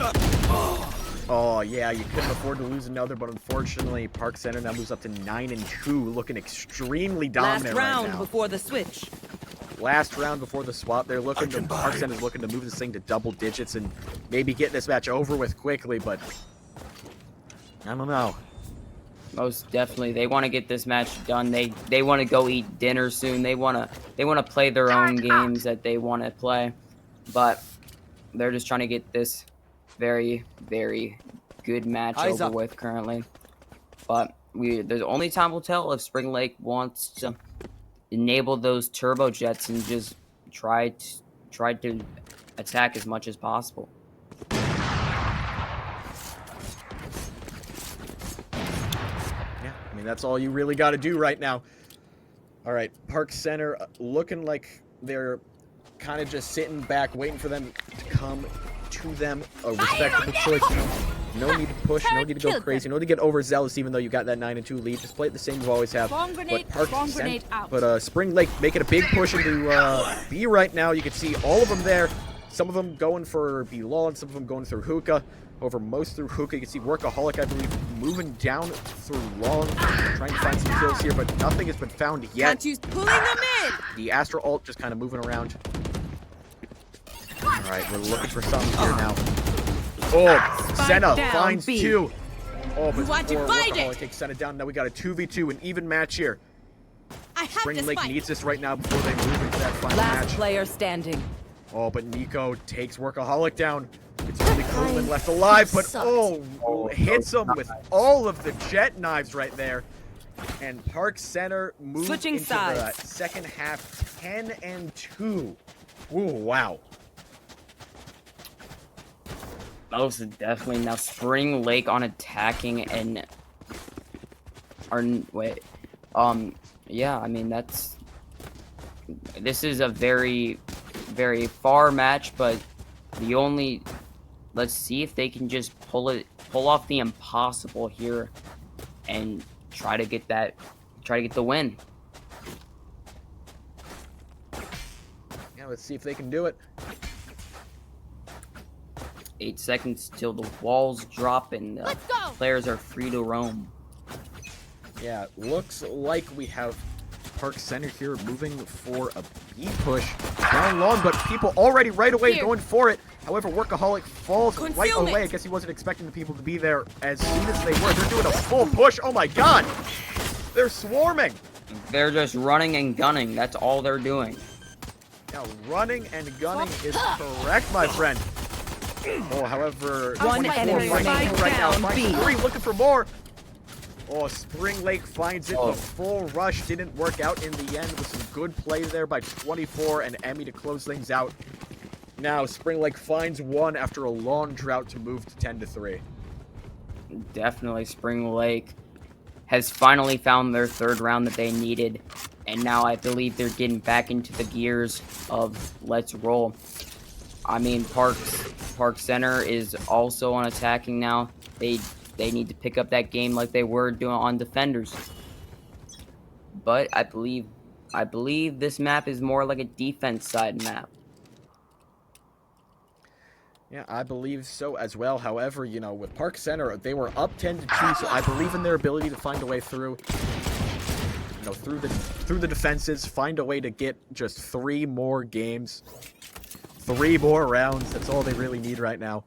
Oh, yeah, you couldn't afford to lose another, but unfortunately, Park Center now moves up to 9-2, looking extremely dominant Last round right now. before the switch. Last round before the swap. They're looking to... Park Center's looking to move this thing to double digits and maybe get this match over with quickly, but... I don't know. Most definitely. They want to get this match done. They want to go eat dinner soon. They want to play their own games that they want to play. But they're just trying to get this very, very good match over with currently. But there's only time will tell if Spring Lake wants to enable those turbo jets and just try to attack as much as possible. Yeah, I mean, that's all you really got to do right now. All right, Park Center looking like they're kind of just sitting back, waiting for them to come to them. A respectable choice. No need to push, no need to go crazy, no need to get overzealous even though you got that 9-2 lead. Just play it the same you always have. But Spring Lake making a big push into B right now. You can see all of them there. Some of them going for B long, some of them going through hookah. Over most through hookah. You can see Workaholic, I believe, moving down through long, trying to find some kills here, but nothing has been found yet. Can't use pulling them in. The Astra ult just kind of moving around. All right, we're looking for something here now. Oh, Senna finds B. 2. Oh, but Workaholic takes Senna down. Now we got a 2v2, an even match here. Spring Lake needs this right now before they move into that final match. Last player standing. Oh, but Nico takes Workaholic down. It's only Coleman left alive, but hits him with all of the jet knives right there. And Park Center moves into the second half 10-2. Ooh, wow. Most definitely. Now Spring Lake on attacking and yeah, I mean this is a very, very far match, but let's see if they can just pull off the impossible here and try to get the win. Yeah, let's see if they can do it. 8 seconds till the walls drop and the players are free to roam. Yeah, looks like we have Park Center here moving for a B push down long, but people already right away going for it. However, Workaholic falls right away. I guess he wasn't expecting the people to be there as soon as they were. They're doing a full push. Oh my god! They're swarming! They're just running and gunning. That's all they're doing. Now, running and gunning is correct, my friend. Oh, however, one enemy right now. B. Looking for more. Oh, Spring Lake finds it. The full rush didn't work out in the end with some good play there by 24 and Emmy to close things out. Now, Spring Lake finds one after a long drought to move to 10-3. Definitely, Spring Lake has finally found their third round that they needed, and now I believe they're getting back into the gears of let's roll. I mean, Park Center is also on attacking now. They need to pick up that game like they were doing on defenders. But I believe this map is more like a defense side map. Yeah, I believe so as well. However, you know, with Park Center, they were up 10-2, so I believe in their ability to find a way through. You know, through the defenses, find a way to get just 3 more games. 3 more rounds. That's all they really need right now.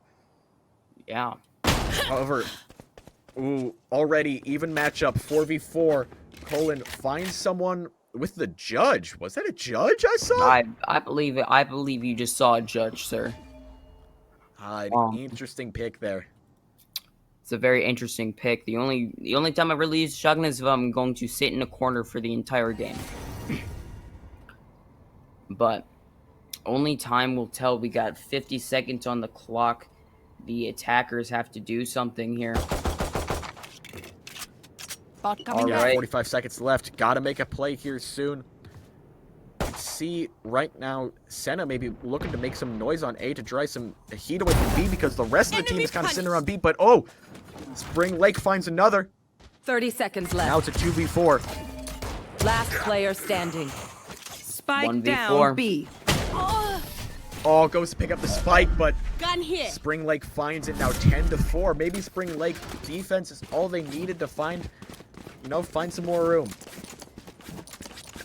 Yeah. However, already even matchup 4v4. Colin finds someone with the judge. Was that a judge I saw? I believe it. I believe you just saw a judge, sir. Interesting pick there. It's a very interesting pick. The only time I really use shotgun is if I'm going to sit in a corner for the entire game. But only time will tell. We got 50 seconds on the clock. The attackers have to do something here. All right, 45 seconds left. Gotta make a play here soon. You can see right now, Senna maybe looking to make some noise on A to drive some heat away from B because the rest of the team is kind of sitting around B. But Spring Lake finds another. 30 seconds left. Now it's a 2v4. Last player standing. Spike 1v4. down B. Goes to pick up the spike, but Gun here. Spring Lake finds it now 10-4. Maybe Spring Lake defense is all they needed to find some more room.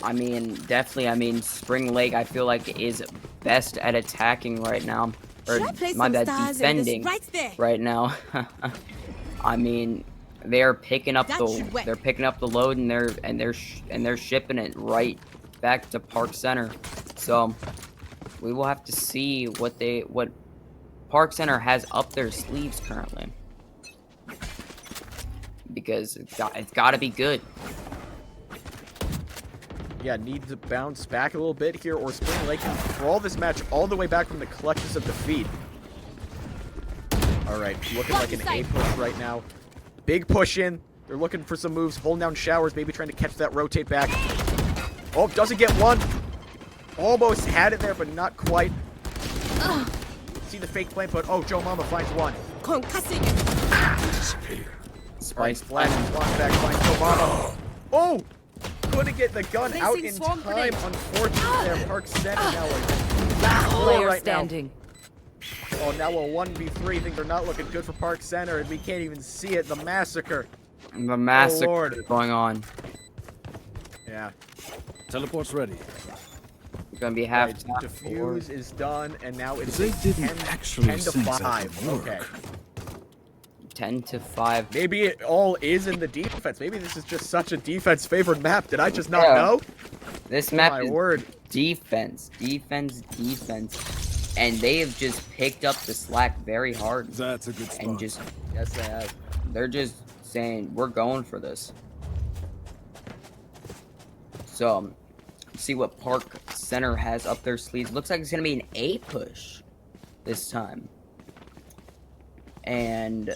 I mean, definitely. I mean, Spring Lake, I feel like, is best at attacking right now. Or, my bad, defending right now. I mean, they're picking up the load, and they're shipping it right back to Park Center. So we will have to see what Park Center has up their sleeves currently, because it's got to be good. Yeah, need to bounce back a little bit here, or Spring Lake can crawl this match all the way back from the clutches of defeat. All right, looking like an A push right now. Big push in. They're looking for some moves, holding down showers, maybe trying to catch that rotate back. Oh, doesn't get one. Almost had it there, but not quite. See the fake plant, but oh, Joe Mama finds one. Spice flash and block back, finds Joe Mama. Oh! Couldn't get the gun out in time. Unfortunately, there. Park Center now. Last player right standing. Now. Oh, now a 1v3. Things are not looking good for Park Center, and we can't even see it. The massacre. The massacre is going on. Yeah. Teleport's ready. It's gonna be half. Right, defuse is done, and now it's they didn't 10 actually to 5. Okay. 10 to 5. Maybe it all is in the defense. Maybe this is just such a defense-favored map. Did I just not know? This map my is word. Defense, and they have just picked up the slack very hard. That's a good spot. And just yes, they have. They're just saying we're going for this. So, see what Park Center has up their sleeves. Looks like it's gonna be an A push this time. And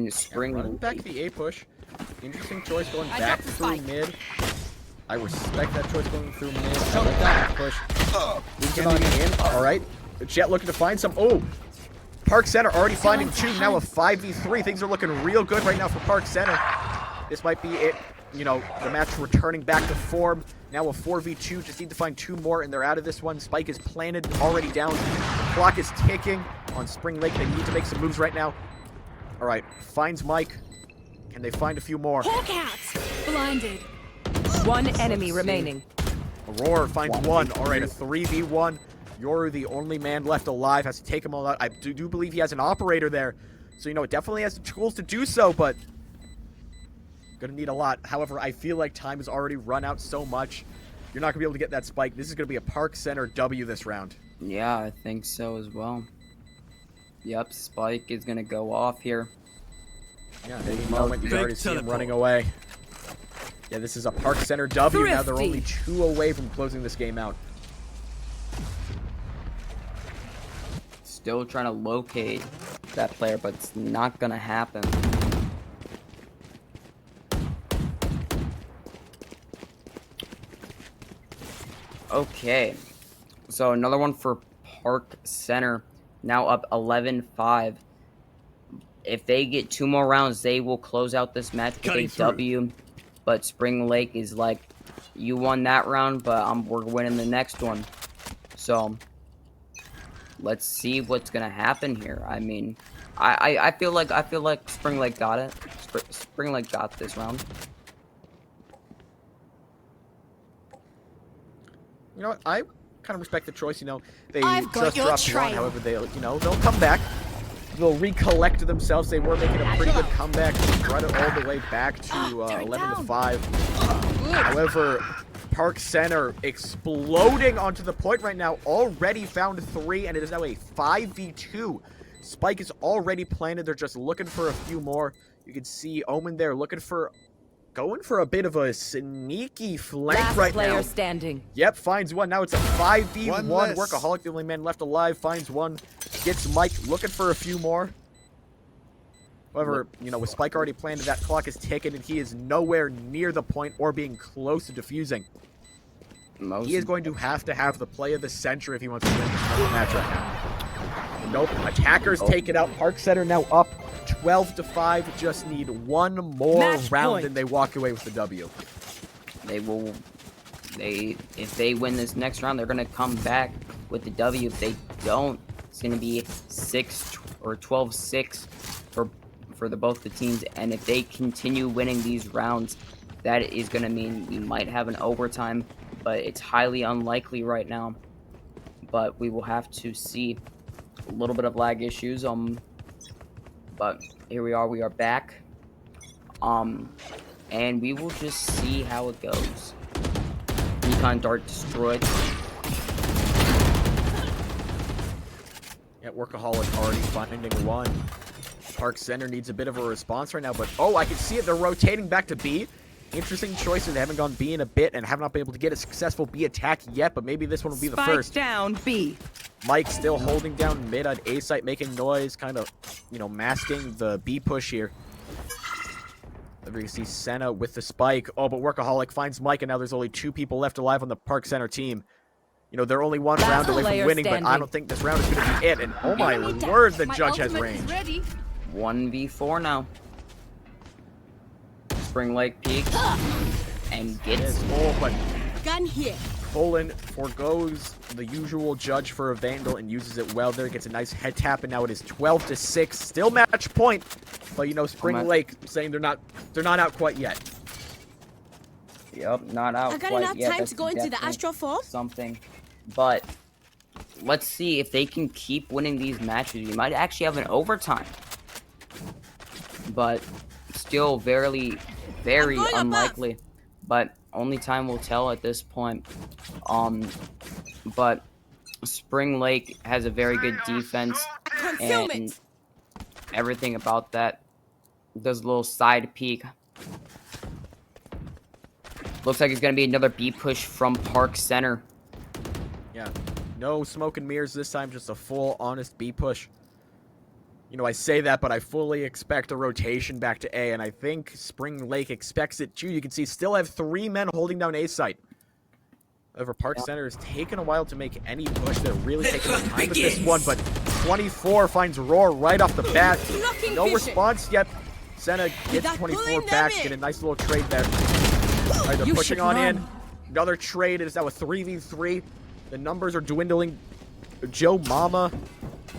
Spring running back the A push. Interesting choice going back through mid. I respect that choice going through mid. I like that push. All right. Jet looking to find some. Oh, Park Center already finding 2. Now a 5v3. Things are looking real good right now for Park Center. This might be it. You know, the match returning back to form. Now a 4v2. Just need to find 2 more, and they're out of this one. Spike is planted, already down. The clock is ticking on Spring Lake. They need to make some moves right now. All right, finds Mike. Can they find a few more? Hawkats! Blinded. One enemy remaining. Aurora finds 1. All right, a 3v1. Yoru, the only man left alive, has to take him all out. I do believe he has an operator there. So, you know, it definitely has the tools to do so, but gonna need a lot. However, I feel like time has already run out so much. You're not gonna be able to get that spike. This is gonna be a Park Center W this round. Yeah, I think so as well. Yep, Spike is gonna go off here. Yeah, you already see him running away. Yeah, this is a Park Center W. Now they're only 2 away from closing this game out. Still trying to locate that player, but it's not gonna happen. Okay, so another one for Park Center, now up 11-5. If they get 2 more rounds, they will close out this match with a W. But Spring Lake is like, you won that round, but we're winning the next one. So let's see what's gonna happen here. I mean, I feel like Spring Lake got it. Spring Lake got this round. You know what? I kind of respect the choice. You know, they just dropped 1. However, they'll come back. They'll recollect themselves. They were making a pretty good comeback. Brought it all the way back to 11-5. However, Park Center exploding onto the point right now. Already found 3, and it is now a 5v2. Spike is already planted. They're just looking for a few more. You can see Omen there going for a bit of a sneaky flank right now. Last player standing. Yep, finds 1. Now it's a 5v1. Workaholic, the only man left alive, finds 1. Gets Mike looking for a few more. However, you know, with Spike already planted, that clock is ticking, and he is nowhere near the point or being close to defusing. He is going to have the play of the century if he wants to win this match right now. Nope, attackers take it out. Park Center now up 12-5. Just need 1 more round and they walk away with the W. If they win this next round, they're gonna come back with the W. If they don't, it's gonna be 6 or 12-6 for both the teams. And if they continue winning these rounds, that is gonna mean we might have an overtime, but it's highly unlikely right now. But we will have to see. A little bit of lag issues. But here we are back. And we will just see how it goes. Recon Dart destroyed. Yeah, Workaholic already finding one. Park Center needs a bit of a response right now, but oh, I can see it. They're rotating back to B. Interesting choices. They haven't gone B in a bit and have not been able to get a successful B attack yet, but maybe this one will be the first. Down B. Mike still holding down mid on A site, making noise, kind of, masking the B push here. There you see Senna with the spike. Oh, but Workaholic finds Mike, and now there's only 2 people left alive on the Park Center team. They're only 1 round away from winning, but I don't think this round is going to be it. And oh my word, the judge has range. 1v4 now. Spring Lake peeks and gets but gun here. Poland forgoes the usual judge for a Vandal and uses it well there. Gets a nice head tap, and now it is 12-6. Still match point, but Spring Lake saying they're not out quite yet. Yep, not out quite yet. I got enough time to go into the Astro 4. Something, but let's see if they can keep winning these matches. We might actually have an overtime, but still very unlikely. But only time will tell at this point. But Spring Lake has a very good defense, and everything about that. Does a little side peek. Looks like it's gonna be another B push from Park Center. Yeah, no smoke and mirrors this time, just a full honest B push. I say that, but I fully expect a rotation back to A, and I think Spring Lake expects it too. You can see still have 3 men holding down A site. However, Park Center has taken a while to make any push. They're really taking their time with this one, but 24 finds Roar right off the bat. No response yet. Senna gets 24 back, get a nice little trade there. All right, they're pushing on in. Another trade. It is now a 3v3. The numbers are dwindling. Joe Mama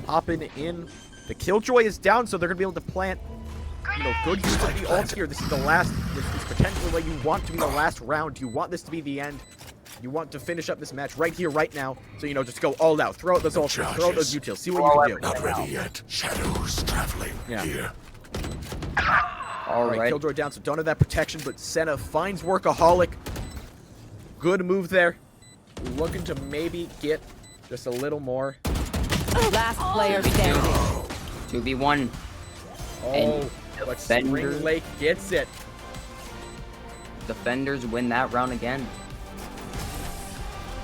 hopping in. The Killjoy is down, so they're going to be able to plant, good use of the ult here. This is the last, this is potentially what you want to be the last round. You want this to be the end. You want to finish up this match right here, right now. So, just go all out. Throw out those ults, throw out those utils. See what you can do. Not ready yet. Shadows traveling here. All right, Killjoy down, so don't have that protection, but Senna finds Workaholic. Good move there. Looking to maybe get just a little more. Last player standing. 2v1. Oh, but Spring Lake gets it. Defenders win that round again.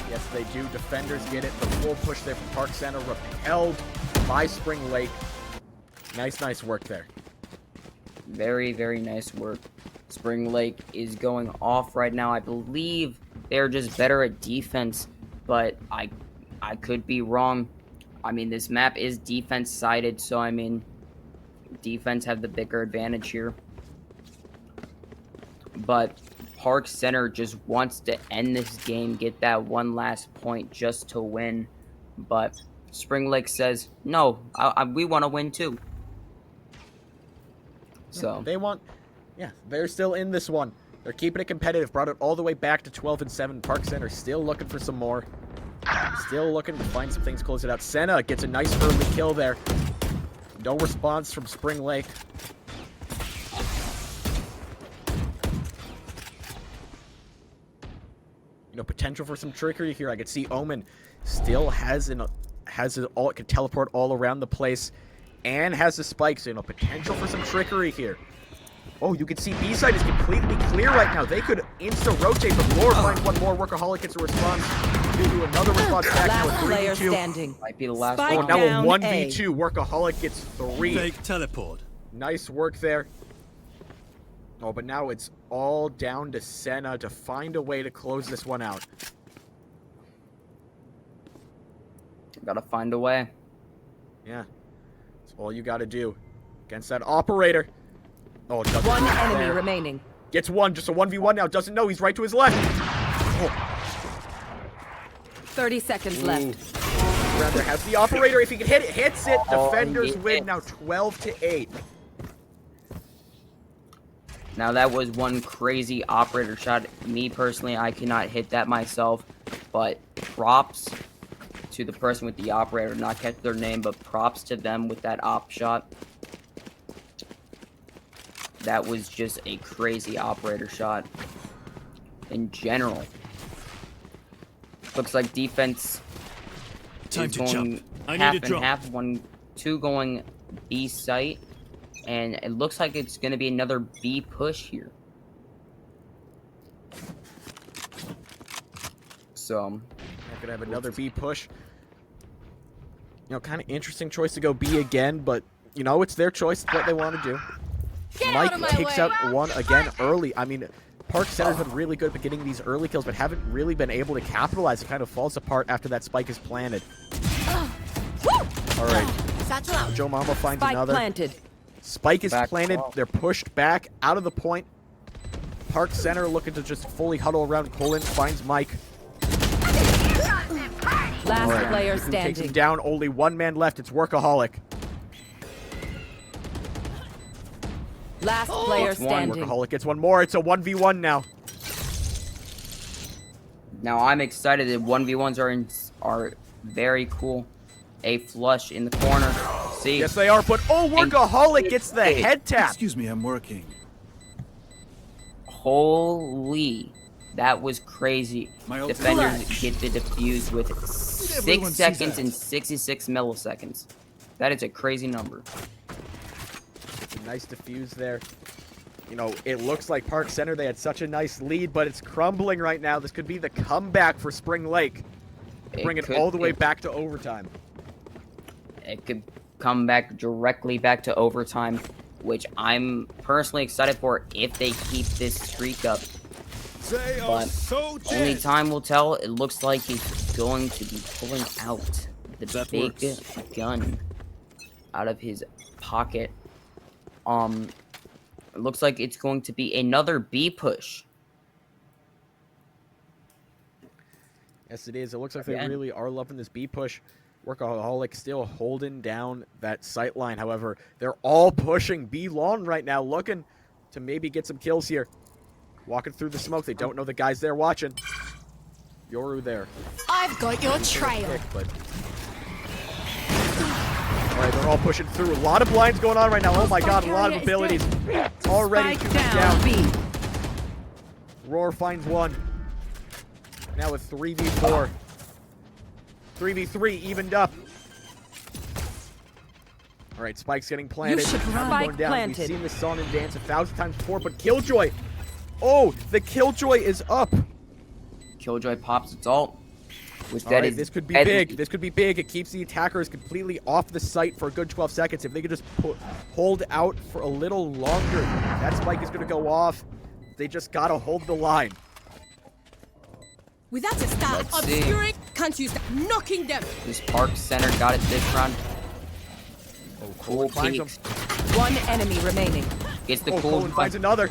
Yes, they do. Defenders get it. The full push there from Park Center, repelled by Spring Lake. Nice work there. Very nice work. Spring Lake is going off right now. I believe they're just better at defense, but I could be wrong. I mean, this map is defense-sided, so, defense have the bigger advantage here. But Park Center just wants to end this game, get that one last point just to win. But Spring Lake says, no, we want to win too. So they want, they're still in this one. They're keeping it competitive, brought it all the way back to 12-7. Park Center still looking for some more. Still looking to find some things to close it out. Senna gets a nice early kill there. No response from Spring Lake. Potential for some trickery here. I could see Omen still has it all. It can teleport all around the place, and has the spike. So potential for some trickery here. Oh, you can see B side is completely clear right now. They could insta-rotate, but Lord finds one more. Workaholic gets a response. They do another response back now with 3v2. Might be the last one. one. Now a 1v2. Workaholic gets 3. Fake teleport. Nice work there. Oh, but now it's all down to Senna to find a way to close this one out. Gotta find a way. Yeah. That's all you gotta do. Against that operator. Oh, doesn't one enemy remaining. Gets one, just a 1v1 now. Doesn't know, he's right to his left. Oh. 30 seconds left. Rather has the operator. If he can hit it, hits it. Defenders win now 12-8. Now that was one crazy operator shot. Me personally, I cannot hit that myself, but props to the person with the operator. Not catch their name, but props to them with that op shot. That was just a crazy operator shot in general. Looks like defense Time is to going jump. I half need a and drop. half. 2 going B site, and it looks like it's going to be another B push here. So We're gonna have another B push. You know, kind of interesting choice to go B again, but you know, it's their choice. It's what they want to do. Mike takes out one again early. I mean, Park Center's been really good at getting these early kills, but haven't really been able to capitalize. It kind of falls apart after that spike is planted. All right. Joe Mama finds Spike another. planted. Spike is Back planted. 12. They're pushed back out of the point. Park Center looking to just fully huddle around Colin. Finds Mike. Last player Who takes him standing. down. Only one man left. It's Workaholic. Last player It's one. standing. Workaholic gets one more. It's a 1v1 now. now I'm excited that 1v1s are very cool. A flush in the corner. See? Yes, they are. But oh, Workaholic gets the head tap. Excuse me, I'm working. Holy, that was crazy. My ult is Defenders flash. get the defuse with 6 everyone see seconds that? and 66 milliseconds. That is a crazy number. It's a nice defuse there. You know, it looks like Park Center, they had such a nice lead, but it's crumbling right now. This could be the comeback for Spring Lake. Bring it all the way back to overtime. It could come back directly back to overtime, which I'm personally excited for if they keep this streak up. They are But so only dead. time will tell. It looks like he's going to be pulling out the That big works. gun out of his pocket. It looks like it's going to be another B push. Yes, it is. It looks like they Again. really are loving this B push. Workaholic still holding down that sight line. However, they're all pushing B long right now, looking to maybe get some kills here. Walking through the smoke. They don't know the guy's there watching. Yoru there. I've got your trail. Kick, but... All right, they're all pushing through. A lot of blinds going on right now. Oh my god, a lot of abilities. Already Spike shooting down. down. B. Roar finds one. Now with 3v4. 3v3 evened up. All right, Spike's getting planted. should run. Going Spike down. planted. We've seen this song and dance 1,000 times before, but Killjoy. Oh, the Killjoy is up. Killjoy pops its ult. Which All that right, is this could be deadly. big. This could be big. It keeps the attackers completely off the site for a good 12 seconds. If they could just hold out for a little longer, that spike is going to go off. They just got to hold the line. Without a star, Let's see. obscuring, can't use that. Knocking them. This Park Center got it this round. Oh, Cool finds peeks. him. One enemy remaining. Gets the Oh, cool. Colin finds another.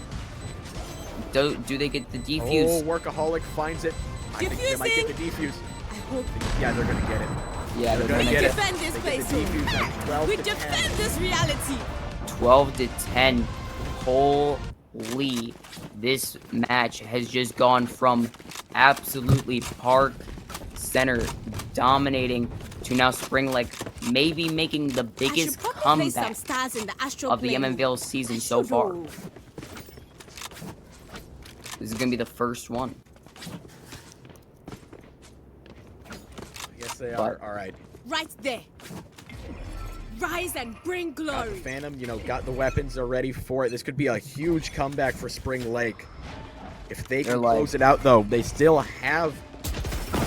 Do they get the Oh, defuse? Workaholic finds it. I think they might get the defuse. I hope Yeah, they're going to get it. Yeah, they're gonna gonna we get it. defend this They place. get the defuse at 12 We to 10. defend this reality. 12 to 10. Holy, this match has just gone from absolutely Park Center dominating to now Spring Lake maybe making the I should biggest probably play some comeback stars in the astral of the plane. Mnvl season I so should far. roll. This is gonna be the first one. Yes, they But- are. All right. Right there. Rise and bring Got the glory. Phantom, you know, got the weapons, are ready for it. This could be a huge comeback for Spring Lake. If they They're can like- close it out, though, they still have a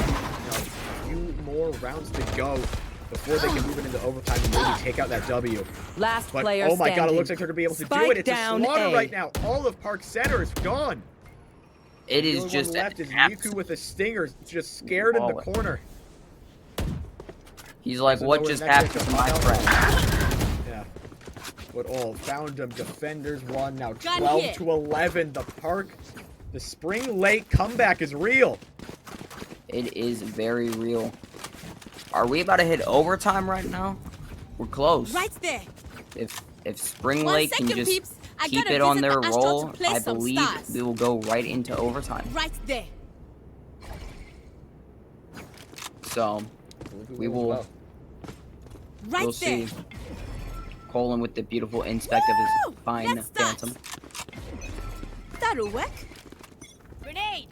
few more rounds to go before they can move it into overtime and maybe take out that W. Last But, player oh my god, it standing. looks like they're going to be able to do Spike it. It's down a slaughter A. right now. All of Park Center is gone. It The is only just one left is an Miku with a stinger, just scared in the Wallet. corner. He's like, Doesn't what know where just the next happened to hit my comes friend? out. Yeah. But all found them. Defenders won. Now Gun 12 here. to 11. The Spring Lake comeback is real. It is very real. Are we about to hit overtime right now? We're close. Right there. If Spring 1 Lake can second, just peeps. I keep gotta it on visit their the Astral roll, to play I some believe stars. we will go right into overtime. Right there. So we will Right we'll there. see. Poland with the beautiful inspect of his fine phantom. That'll work. Grenade.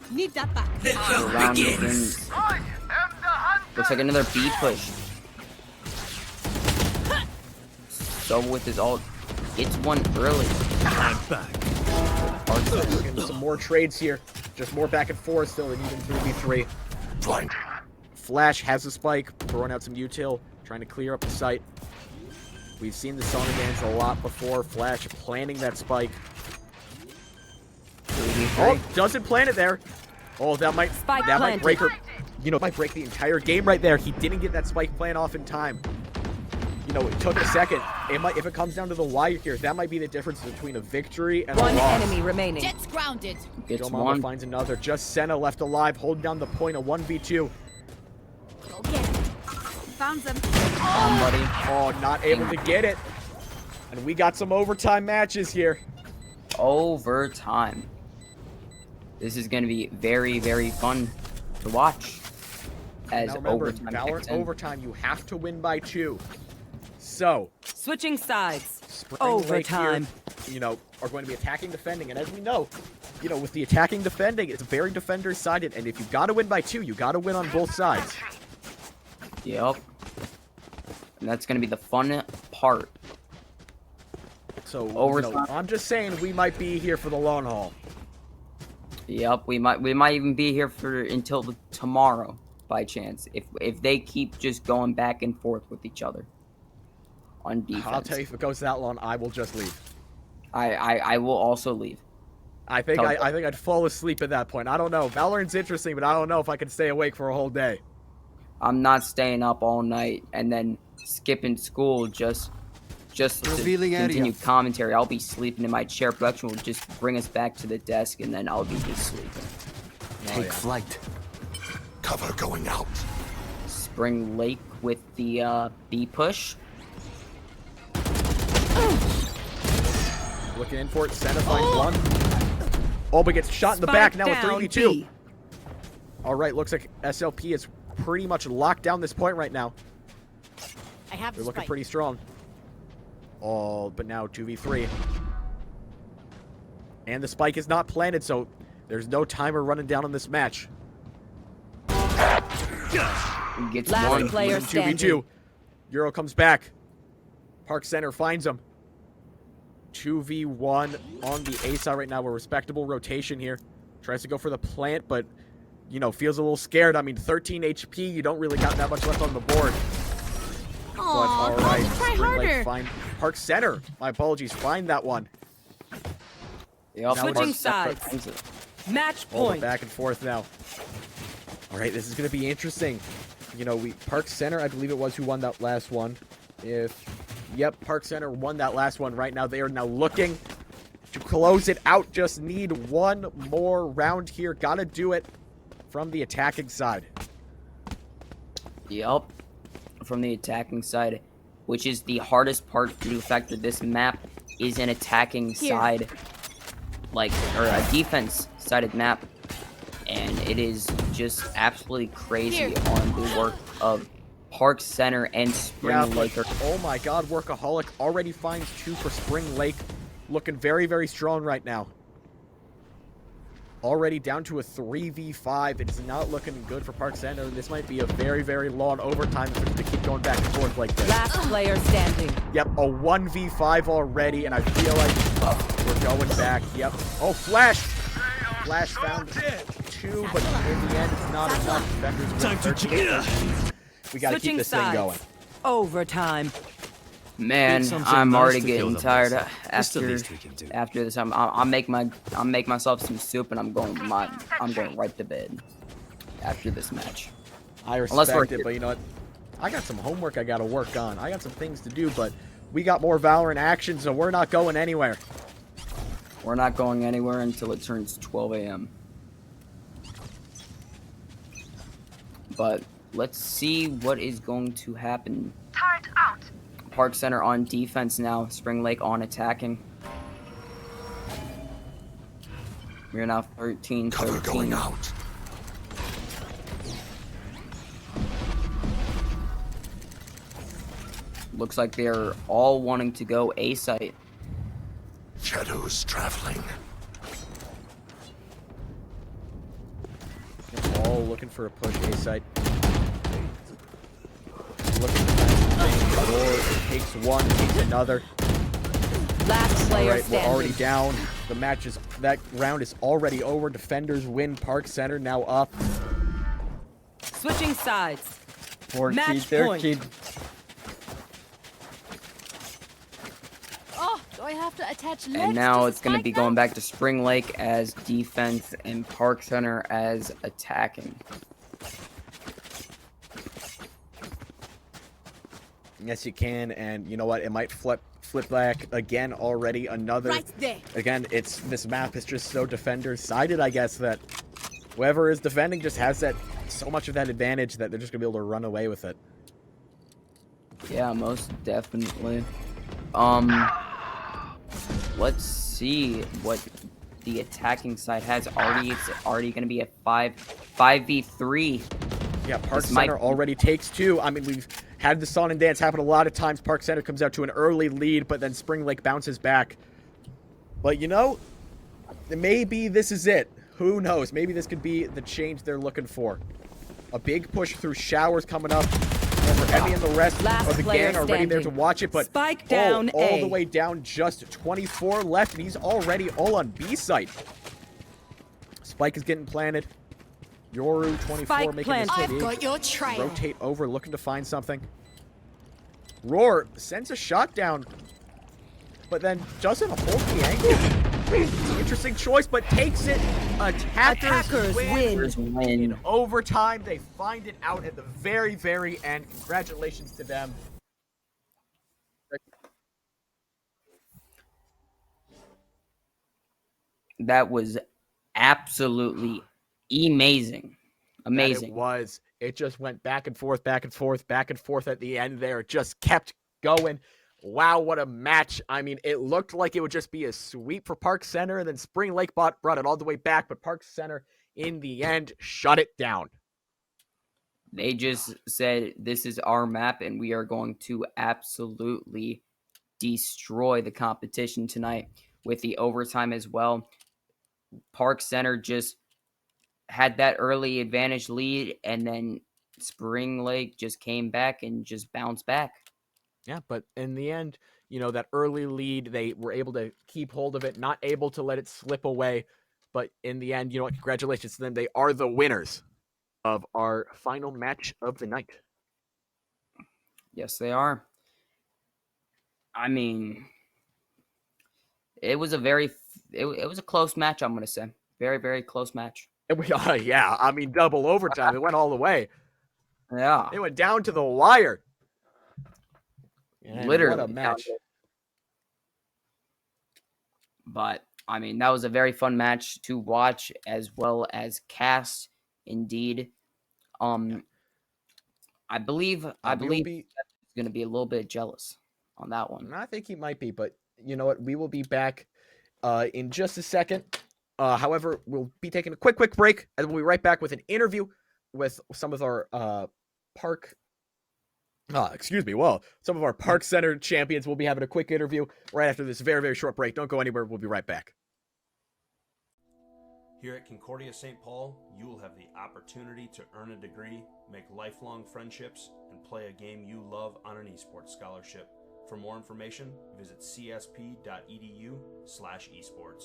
Need that back. The round begins. Looks like another B push. So with his ult, it's one early. I'm back. We're getting some more trades here. Just more back and forth still, and even 3v3. Blind. Flash has a spike, throwing out some util, trying to clear up the site. We've seen the Sonic Dance a lot before. Flash planting that spike. Oh, doesn't plant it there. Oh, that might break her. You know, might break the entire game right there. He didn't get that spike plant off in time. You know, it took a second. It might, if it comes down to the wire here, that might be the difference between a victory and a loss. One enemy remaining. Jet's grounded. Gets Mama one. finds another. Just Senna left alive, holding down the point. A 1v2. Go get it. Found them. Somebody. Oh, not able to get it. And we got some overtime matches here. Overtime. This is going to be very, very fun to watch. As Now remember, overtime Valorant kicks in. overtime, you have to win by 2. So, Switching sides. Spring Lake Overtime. here, you know, are going to be attacking, defending, and as we know, you know, with the attacking, defending, it's very defender-sided, and if you got to win by 2, you got to win on both sides. Yep. And that's going to be the fun part. So, Overtime. you know, I'm just saying we might be here for the long haul. Yep, we might even be here for until tomorrow by chance if they keep just going back and forth with each other on defense. I'll tell you, if it goes that long, I will just leave. I will also leave. I think I'd fall asleep at that point. I don't know. Valorant's interesting, but I don't know if I can stay awake for a whole day. I'm not staying up all night and then skipping school just to continue commentary. I'll be sleeping in my chair. Production will just bring us back to the desk, and then I'll be just sleeping. Take flight. Cover going out. Spring Lake with the B push. Looking in for it. Senna finds one. Oh, but gets shot in the back now with 3v2. All right, looks like SLP is pretty much locked down this point right now. I have They're looking pretty strong. Oh, but now 2v3. And the spike is not planted, so there's no timer running down on this match. Gets Last one. player 2v2. standing. Euro comes back. Park Center finds him. 2v1 on the A side right now. A respectable rotation here. Tries to go for the plant, but, you know, feels a little scared. I mean, 13 HP. You don't really got that much left on the board. But all right, try Spring Lake harder. find Park Center. My apologies. Find that one. Yep. Switching sides. Match Hold it point. back and forth now. All right, this is going to be interesting. You know, Park Center, I believe it was who won that last one. Yep, Park Center won that last one. Right now, they are now looking to close it out. Just need one more round here. Got to do it from the attacking side. Yep. From the attacking side, which is the hardest part due to the fact that this map is an attacking side, or a defense-sided map, and it is just absolutely crazy on the work of Park Center and Spring Lake. Oh my God, Workaholic already finds 2 for Spring Lake. Looking very, very strong right now. Already down to a 3v5. It's not looking good for Park Center. This might be a very, very long overtime if it's to keep going back and forth like this. Last player standing. Yep, a 1v5 already, and I feel like we're going back. Yep. Oh, Flash! Flash found 2, but in the end, it's not enough. Defenders win 13. We gotta keep this thing going. Overtime. Man, I'm already getting tired. After this, I'll make myself some soup, and I'm going right to bed after this match. I respect it, but you know what? I got some homework I gotta work on. I got some things to do, but we got more Valorant action, so we're not going anywhere. We're not going anywhere until it turns 12 a.m. But let's see what is going to happen. Turret out. Park Center on defense now. Spring Lake on attacking. We're now 13-13. Cover going out. Looks like they're all wanting to go A site. Shadows traveling. All looking for a push A site. Looking to find or takes one, takes another. Last player Alright, we're standing. already down. That round is already over. Defenders win. Park Center now up. Switching sides. Match point. Oh, do I have to attach legs And now to it's going to be going back to Spring Lake as defense and Park Center as attacking. Yes, you can, and you know what? It might flip back again already. Another. Right there. Again, this map is just so defender-sided, I guess, that whoever is defending just has so much of that advantage that they're just gonna be able to run away with it. Yeah, most definitely. Let's see what the attacking side has already. It's already going to be a 5v3. Yeah, Park Center already takes two. I mean, we've had the song and dance happen a lot of times. Park Center comes out to an early lead, but then Spring Lake bounces back. But you know, maybe this is it. Who knows? Maybe this could be the change they're looking for. A big push through showers coming up. For Emmy and the rest of the gang are ready there to watch it, but Spike down all A. the way down, just 24 left, and he's already all on B site. Spike is getting planted. Yoru 24 Spike making planted. his I've big got your trail. rotate over, looking to find something. Roar sends a shot down, but then doesn't hold the angle. Interesting choice, but takes it. Attackers win. In overtime. They find it out at the very, very end. Congratulations to them. That was absolutely amazing. Amazing. It was. It just went back and forth, back and forth, back and forth at the end there. It just kept going. Wow, what a match. I mean, it looked like it would just be a sweep for Park Center, and then Spring Lake brought it all the way back, but Park Center, in the end, shut it down. They just said, this is our map, and we are going to absolutely destroy the competition tonight with the overtime as well. Park Center just had that early advantage lead, and then Spring Lake just came back and just bounced back. Yeah, but in the end, you know, that early lead, they were able to keep hold of it, not able to let it slip away. But in the end, you know what, congratulations to them. They are the winners of our final match of the night. Yes, they are. I mean, it was a it was a close match, I'm going to say. Very, very close match. Yeah, I mean, double overtime. It went all the way. Yeah. It went down to the wire. And Literally. What a match. But, I mean, that was a very fun match to watch as well as cast, indeed. I believe he's going to be a little bit jealous on that one. I think he might be, but you know what? We will be back in just a second. However, we'll be taking a quick break, and we'll be right back with an interview with some of our some of our Park Center champions. We'll be having a quick interview right after this very, very short break. Don't go anywhere. We'll be right back. Here at Concordia St. Paul, you will have the opportunity to earn a degree, make lifelong friendships, and play a game you love on an esports scholarship. For more information, visit csp.edu/esports.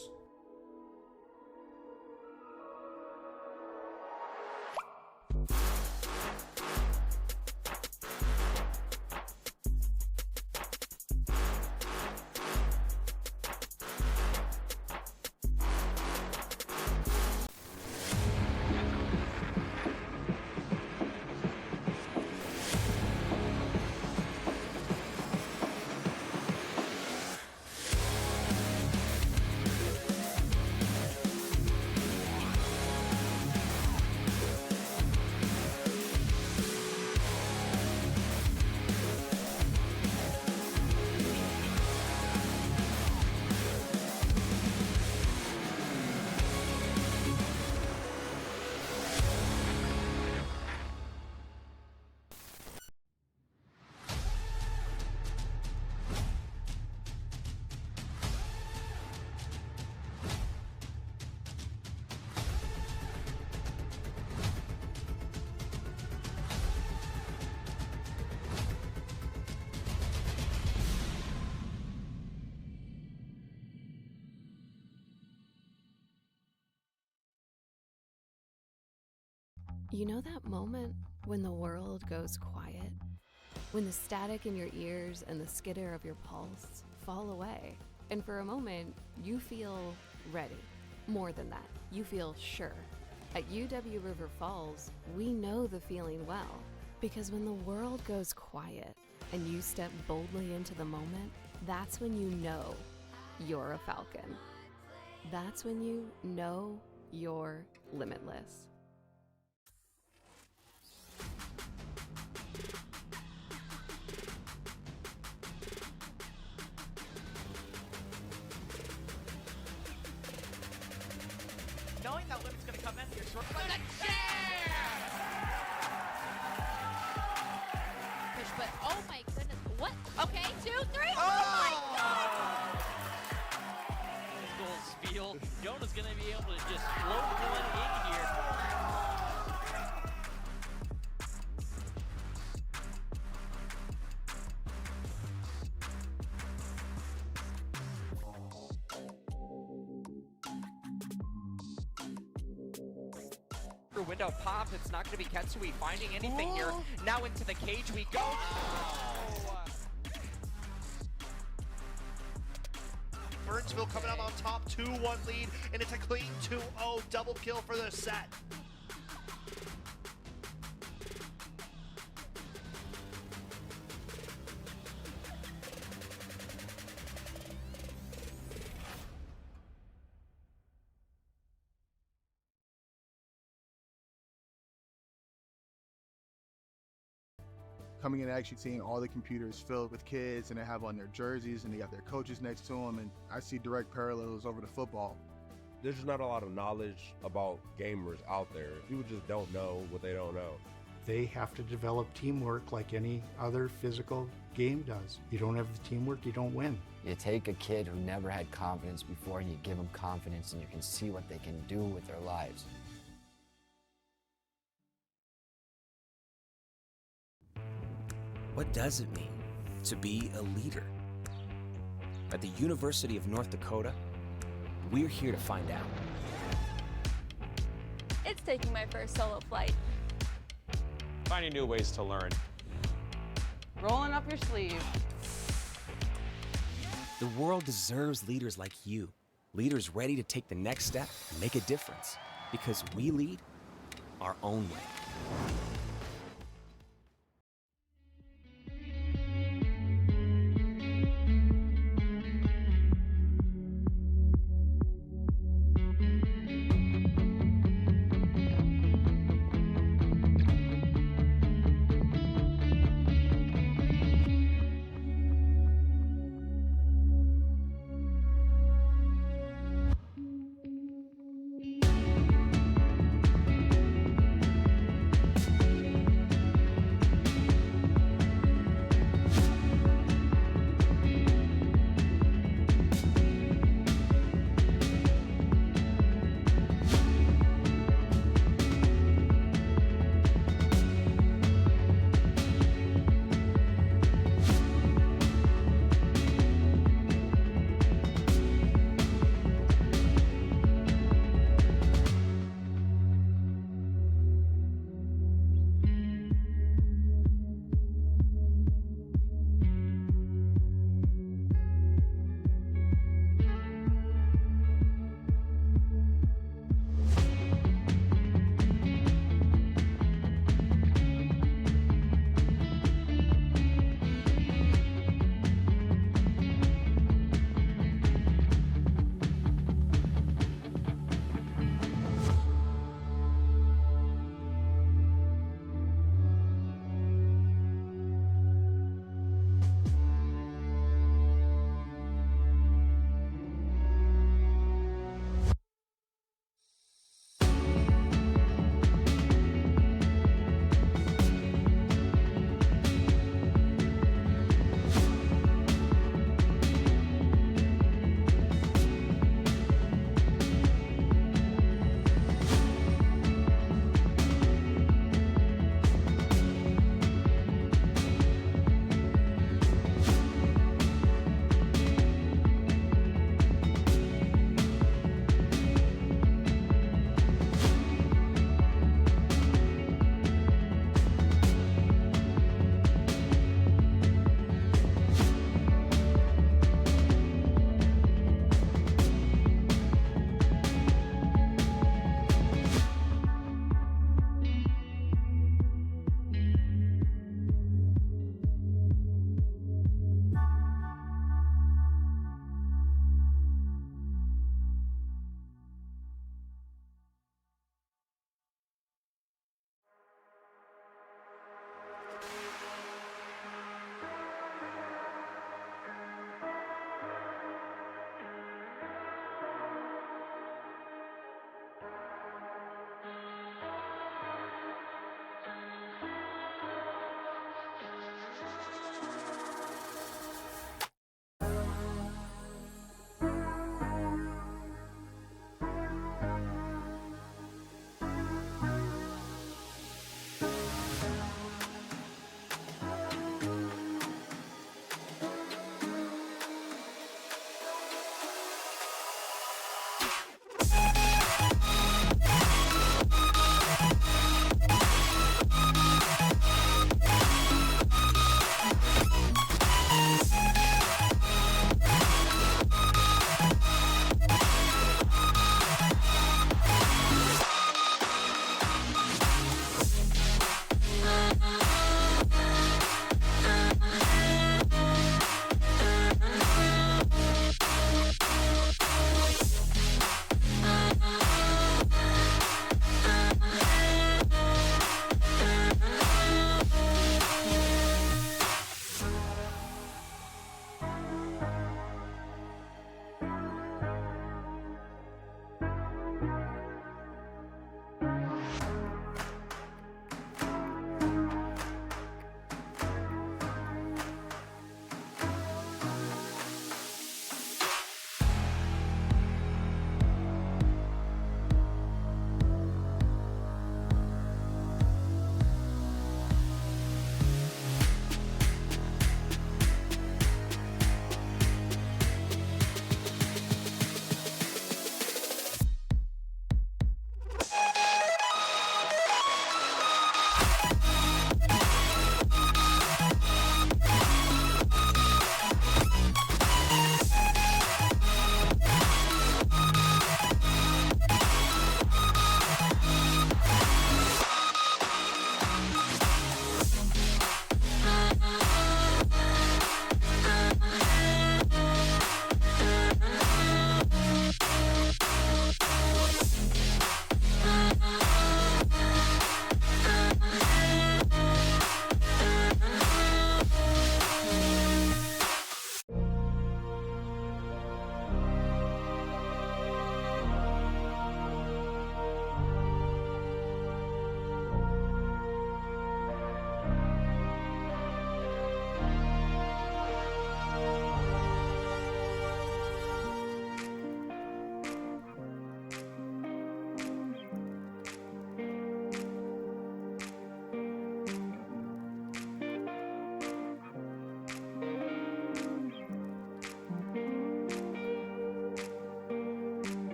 You know that moment when the world goes quiet? When the static in your ears and the skitter of your pulse fall away, and for a moment, you feel ready. More than that, you feel sure. At UW River Falls, we know the feeling well, because when the world goes quiet and you step boldly into the moment, that's when you know you're a Falcon. That's when you know you're limitless. Knowing that limit's gonna come in, you're short. Push, but oh my goodness. What? Okay, 2, 3. Oh! Oh my god! Goals feel. Jonah's gonna be able to just float one in here. Window pop, it's not going to be Ketsui finding anything here. Now into the cage we go. Burnsville coming out on top, 2-1 lead, and it's a clean 2-0 double kill for the set. Coming in and actually seeing all the computers filled with kids and they have on their jerseys and they got their coaches next to them, and I see direct parallels over to football. There's just not a lot of knowledge about gamers out there. People just don't know what they don't know. They have to develop teamwork like any other physical game does. You don't have the teamwork, you don't win. You take a kid who never had confidence before and you give them confidence and you can see what they can do with their lives. What does it mean to be a leader? At the University of North Dakota, we're here to find out. It's taking my first solo flight. Finding new ways to learn. Rolling up your sleeves. The world deserves leaders like you, leaders ready to take the next step and make a difference, because we lead our own way.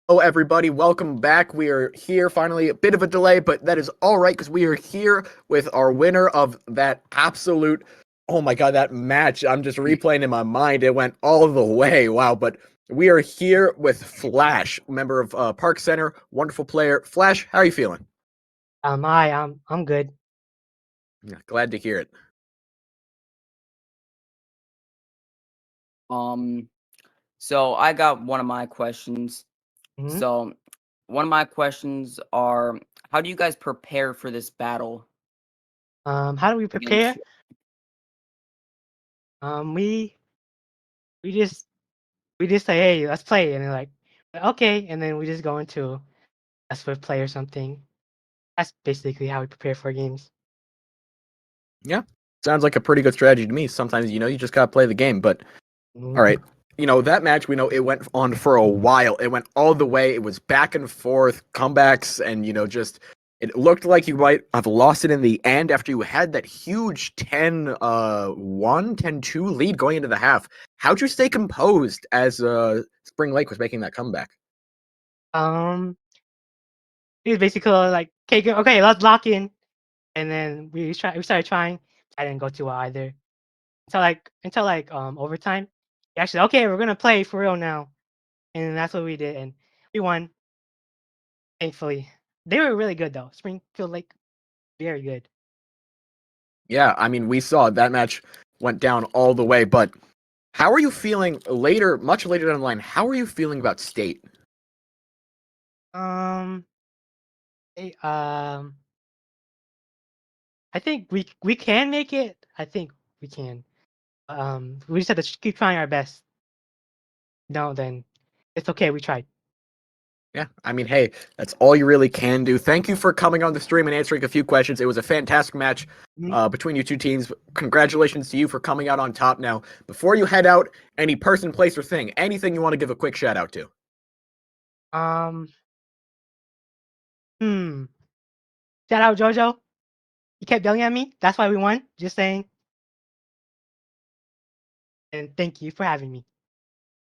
Hello, everybody. Welcome back. We are here finally. A bit of a delay, but that is all right because we are here with our winner of that absolute. Oh my God, that match. I'm just replaying in my mind. It went all the way. Wow. But we are here with Flash, member of Park Center, wonderful player. Flash, how are you feeling? I'm good. Yeah, glad to hear it. So I got one of my questions. Mhm. So one of my questions are, how do you guys prepare for this battle? How do we prepare? Against We we just we just say, hey, let's play, and they're like, okay, and then we just go into a swift play or something. That's basically how we prepare for games. Yeah, sounds like a pretty good strategy to me. Sometimes, you just gotta play the game. But all right, that match, we know it went on for a while. It went all the way. It was back and forth, comebacks, and just it looked like you might have lost it in the end after you had that huge 10-1, 10-2 lead going into the half. How'd you stay composed as Spring Lake was making that comeback? It was basically like, okay, let's lock in, and then we started trying. I didn't go too well either until overtime. Actually, okay, we're gonna play for real now, and that's what we did, and we won. Thankfully, they were really good though. Springfield Lake, very good. Yeah, I mean, we saw that match went down all the way, but how are you feeling later, much later down the line? How are you feeling about State? Um, eh, um, I think we can make it. I think we can. We just have to keep trying our best. No, then it's okay. We tried. Yeah, I mean, hey, that's all you really can do. Thank you for coming on the stream and answering a few questions. It was a fantastic match between you two teams. Congratulations to you for coming out on top. Now, before you head out, any person, place, or thing, anything you want to give a quick shout out to? Um, Shout out Jojo. He kept yelling at me. That's why we won. Just saying. And thank you for having me.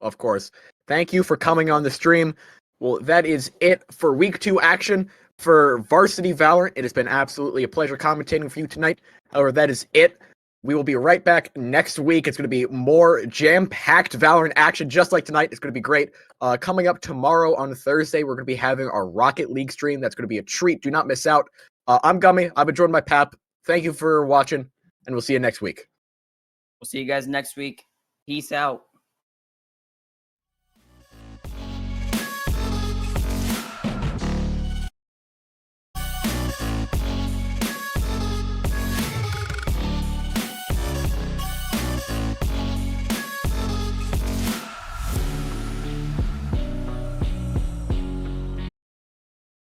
Of course. Thank you for coming on the stream. Well, that is it for week 2 action for Varsity Valorant. It has been absolutely a pleasure commentating for you tonight. However, that is it. We will be right back next week. It's going to be more jam-packed Valorant action just like tonight. It's going to be great. Coming up tomorrow on Thursday, we're going to be having our Rocket League stream. That's going to be a treat. Do not miss out. I'm Gummy. I've been joined by Pap. Thank you for watching, and we'll see you next week. We'll see you guys next week. Peace out.